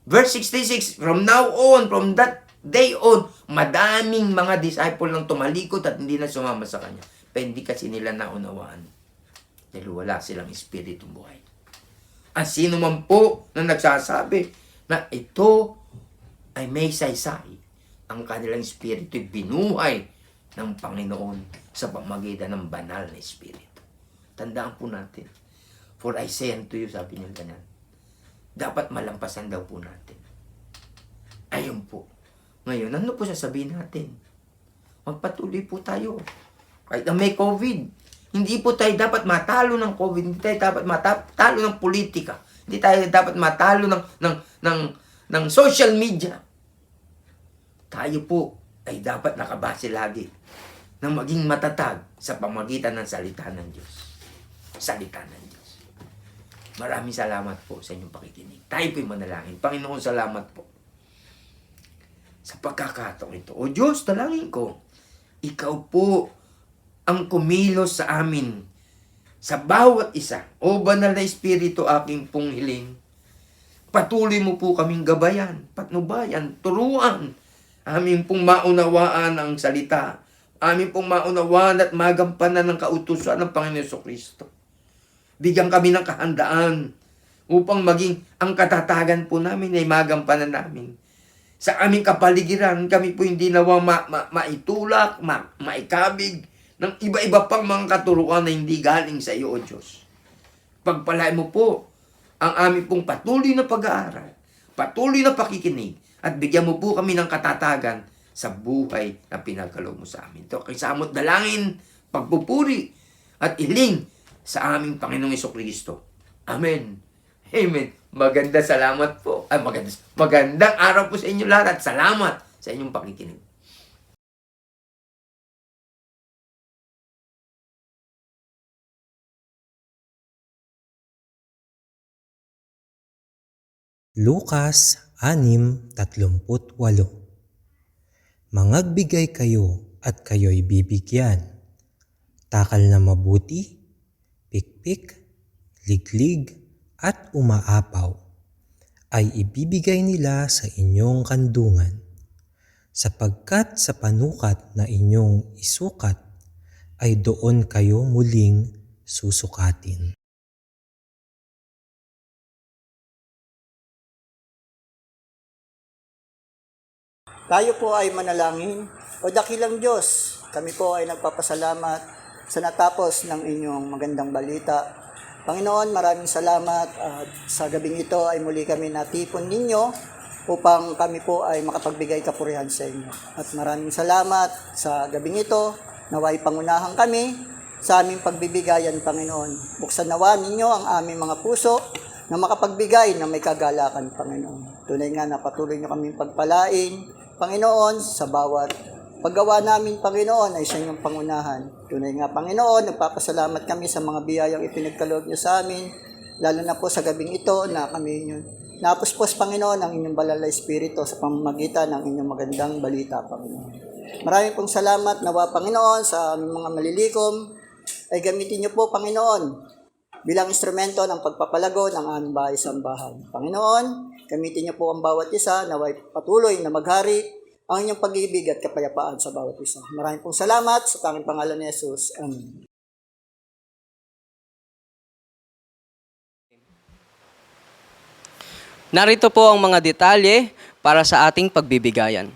[SPEAKER 7] Verse 66, from now on, from that day on, madaming mga disciple nang tumalikod at hindi na sumama sa kanya. Pero hindi kasi nila naunawaan. Dahil wala silang espiritu buhay. At sino man po na nagsasabi na ito ay may saysay, ang kanilang espiritu binuhay ng Panginoon sa pamagitan ng banal na espiritu. Tandaan po natin. For I say unto you, sabi niya ganyan, dapat malampasan daw po natin. Ayun po. Ngayon, ano po sasabihin natin? Magpatuloy po tayo. Kahit na may COVID, hindi po tayo dapat matalo ng COVID, hindi tayo dapat matalo ng politika, hindi tayo dapat matalo ng social media. Tayo po ay dapat nakabase lagi na maging matatag sa pamagitan ng salita ng Diyos. Salita ng Diyos. Maraming salamat po sa inyong pakikinig. Tayo po'y manalangin. Panginoon, salamat po sa pagkakataon ito. O Diyos, dalangin ko, Ikaw po ang kumilos sa amin sa bawat isa. O Banal na Espiritu, aking pong hiling, patuloy mo po kaming gabayan, patnubayan, turuan, amin pong maunawaan ang salita, amin pong maunawaan at magampanan ng kautusan ng Panginoon Jesucristo. Bigyan kami ng kahandaan upang maging ang katatagan po namin ay magampanan namin. Sa aming kapaligiran, kami po hindi nawa maitulak, maikabig ng iba-iba pang mga katuruan na hindi galing sa iyo, O Diyos. Pagpalain mo po ang aming pong patuloy na pag-aaral, patuloy na pakikinig, at bigyan mo po kami ng katatagan sa buhay na pinagkaloob mo sa amin. Ito, kaysa amot dalangin, pagpupuri, at iling sa aming Panginoong Jesucristo. Amen. Amen. Salamat po. Magandang araw po sa inyo lahat at salamat sa inyong pakikinig.
[SPEAKER 8] Lukas 6:38. Mangagbigay kayo at kayo'y bibigyan. Takal na mabuti, pikpik, liglig, at umaapaw ay ibibigay nila sa inyong kandungan. sapagkat sa panukat na inyong isukat ay doon kayo muling susukatin.
[SPEAKER 9] Tayo po ay manalangin. O dakilang Diyos, kami po ay nagpapasalamat sa natapos ng inyong magandang balita. Panginoon, maraming salamat at sa gabing ito ay muli kami natipon ninyo upang kami po ay makapagbigay kapurihan sa inyo. At maraming salamat sa gabing ito, naway pangunahan kami sa aming pagbibigayan, Panginoon. Buksan nawa ninyo ang aming mga puso na makapagbigay na may kagalakan, Panginoon. Tunay nga na patuloy nyo kaming pagpalain, Panginoon, sa bawat paggawa namin, Panginoon, ay sa inyong pangunahan. Tunay nga, Panginoon, nagpapasalamat kami sa mga biyayang ipinagkaloob niyo sa amin, lalo na po sa gabing ito na kami yun. Napuspos, Panginoon, ang inyong banal na Espiritu sa pamamagitan ng inyong magandang balita, Panginoon. Maraming pong salamat, nawa, Panginoon, sa aming mga malilikom, ay gamitin niyo po, Panginoon, bilang instrumento ng pagpapalago ng aming bahay-sambahan. Panginoon, gamitin niyo po ang bawat isa, naway patuloy na maghari ang inyong pag-ibig at kapayapaan sa bawat isa. Maraming pong salamat sa tanging pangalan ni Jesus. Amen.
[SPEAKER 3] Narito po ang mga detalye para sa ating pagbibigayan.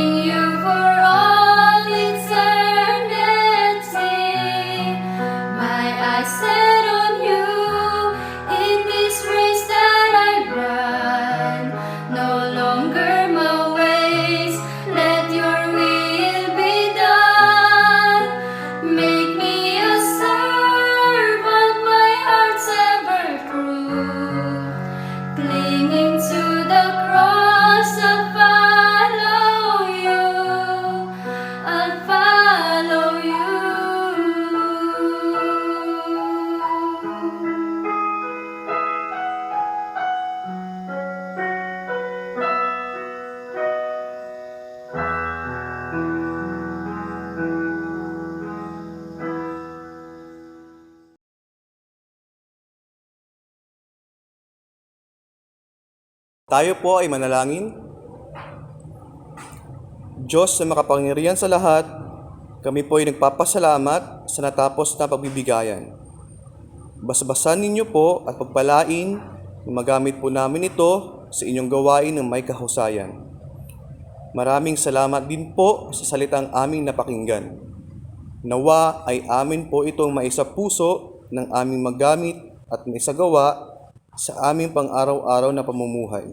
[SPEAKER 10] serving you for all eternity. My eyes set on you in this race that I run. No longer my ways, let your will be done. Make me a servant, my heart's ever true. Clinging to the cross, I'll follow you. I'll follow you.
[SPEAKER 11] Tayo po ay manalangin. Diyos na makapangyarihan sa lahat, kami po ay nagpapasalamat sa natapos na pagbibigayan. Basbasan ninyo po at pagpalain na magamit po namin ito sa inyong gawain ng may kahusayan. Maraming salamat din po sa salitang aming napakinggan. Nawa ay amin po itong maisa puso ng aming magamit at maisagawa sa aming pang-araw-araw na pamumuhay.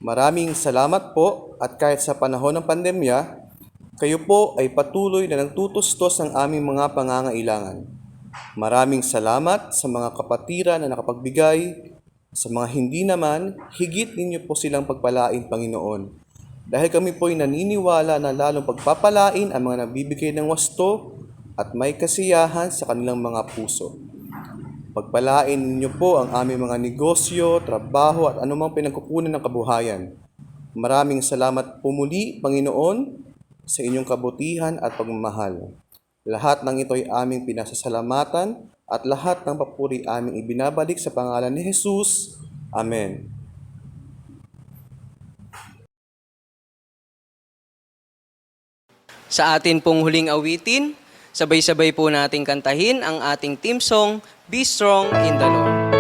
[SPEAKER 11] Maraming salamat po at kahit sa panahon ng pandemya, kayo po ay patuloy na nagtutustos ng aming mga pangangailangan. Maraming salamat sa mga kapatiran na nakapagbigay, sa mga hindi naman, higit ninyo po silang pagpalain, Panginoon. Dahil kami po ay naniniwala na lalong pagpapalain ang mga nagbibigay ng wasto at may kasiyahan sa kanilang mga puso. Pagpalain ninyo po ang aming mga negosyo, trabaho at anumang pinagkukunan ng kabuhayan. Maraming salamat po muli, Panginoon, sa inyong kabutihan at pagmamahal. Lahat ng ito ay aming pinasasalamatan at lahat ng papuri aming ibinabalik sa pangalan ni Jesus. Amen.
[SPEAKER 3] Sa atin pong huling awitin, sabay-sabay po nating kantahin ang ating theme song, Be Strong in the Lord.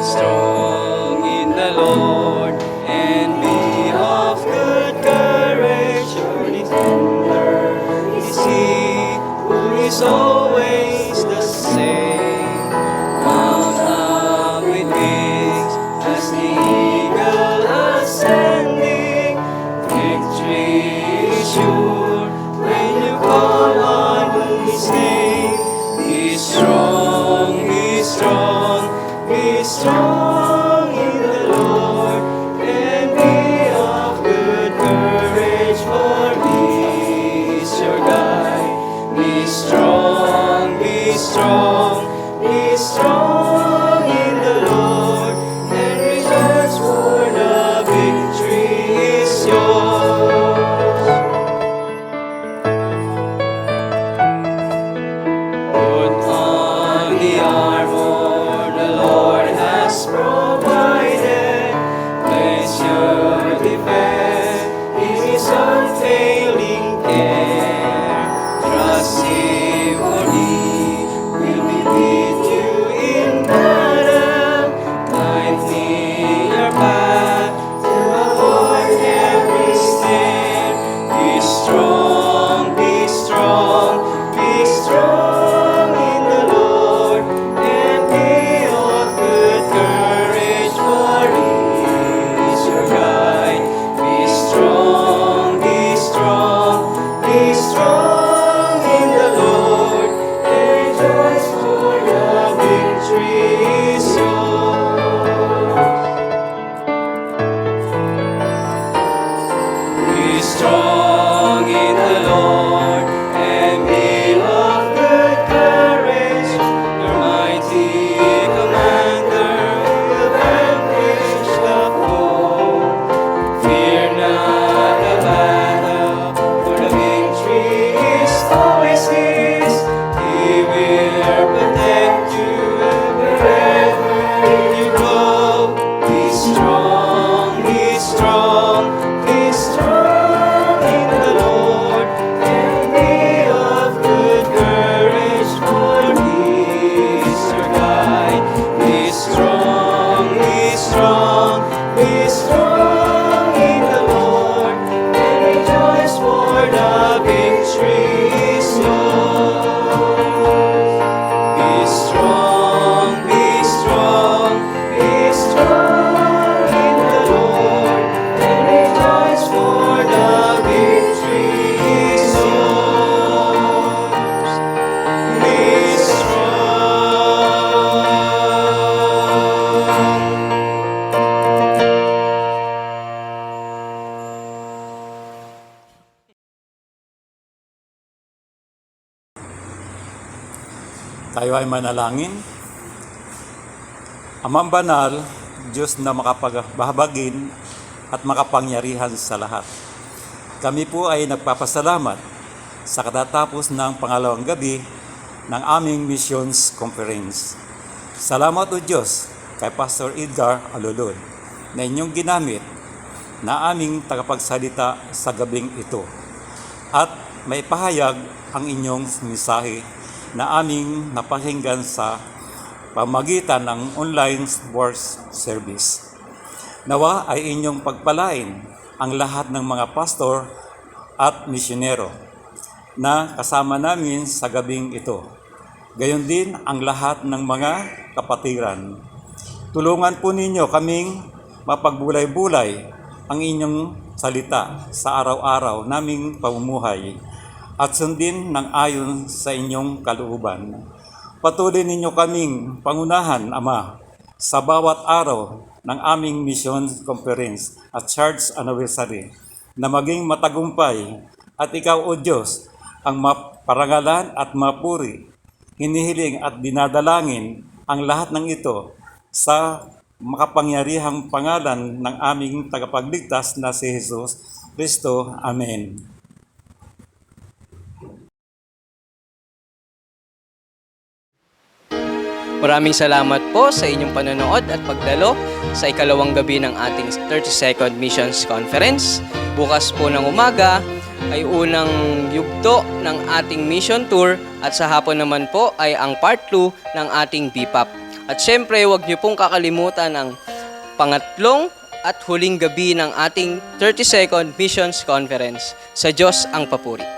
[SPEAKER 4] Strong in the Lord and be of good courage. Surely tender is He who is always the same. Mount up with wings as the eagle ascending. Victory is sure when you call on Be strong in the Lord and rejoice, for the victory is yours. Be strong, be strong, be strong in the Lord and rejoice, for the victory is yours. Be strong.
[SPEAKER 12] Tayo ay manalangin. Amang banal, Diyos na makapagbahabagin at makapangyarihan sa lahat. Kami po ay nagpapasalamat sa katatapos ng pangalawang gabi ng aming Missions Conference. Salamat o Diyos kay Pastor Edgar Alolod na inyong ginamit na aming tagapagsalita sa gabing ito at may pahayag ang inyong mensahe na aming napakinggan sa pamagitan ng online sports service. Nawa ay inyong pagpalain ang lahat ng mga pastor at misyonero na kasama namin sa gabing ito. Gayon din ang lahat ng mga kapatiran. Tulungan po ninyo kaming mapagbulay-bulay ang inyong salita sa araw-araw naming pamumuhay at sundin ng ayon sa inyong kalooban. Patuloy ninyo kaming pangunahan, Ama, sa bawat araw ng aming Mission Conference at Church Anniversary na maging matagumpay at ikaw, O Diyos, ang maparangalan at mapuri. Hinihiling at dinadalangin ang lahat ng ito sa makapangyarihang pangalan ng aming tagapagligtas na si Jesus Kristo. Amen.
[SPEAKER 3] Maraming salamat po sa inyong panonood at pagdalo sa ikalawang gabi ng ating 32nd Missions Conference. Bukas po ng umaga ay unang yugto ng ating mission tour at sa hapon naman po ay ang part 2 ng ating BPAP. At syempre, huwag niyo pong kakalimutan ang pangatlong at huling gabi ng ating 32nd Missions Conference. Sa Diyos ang papuri.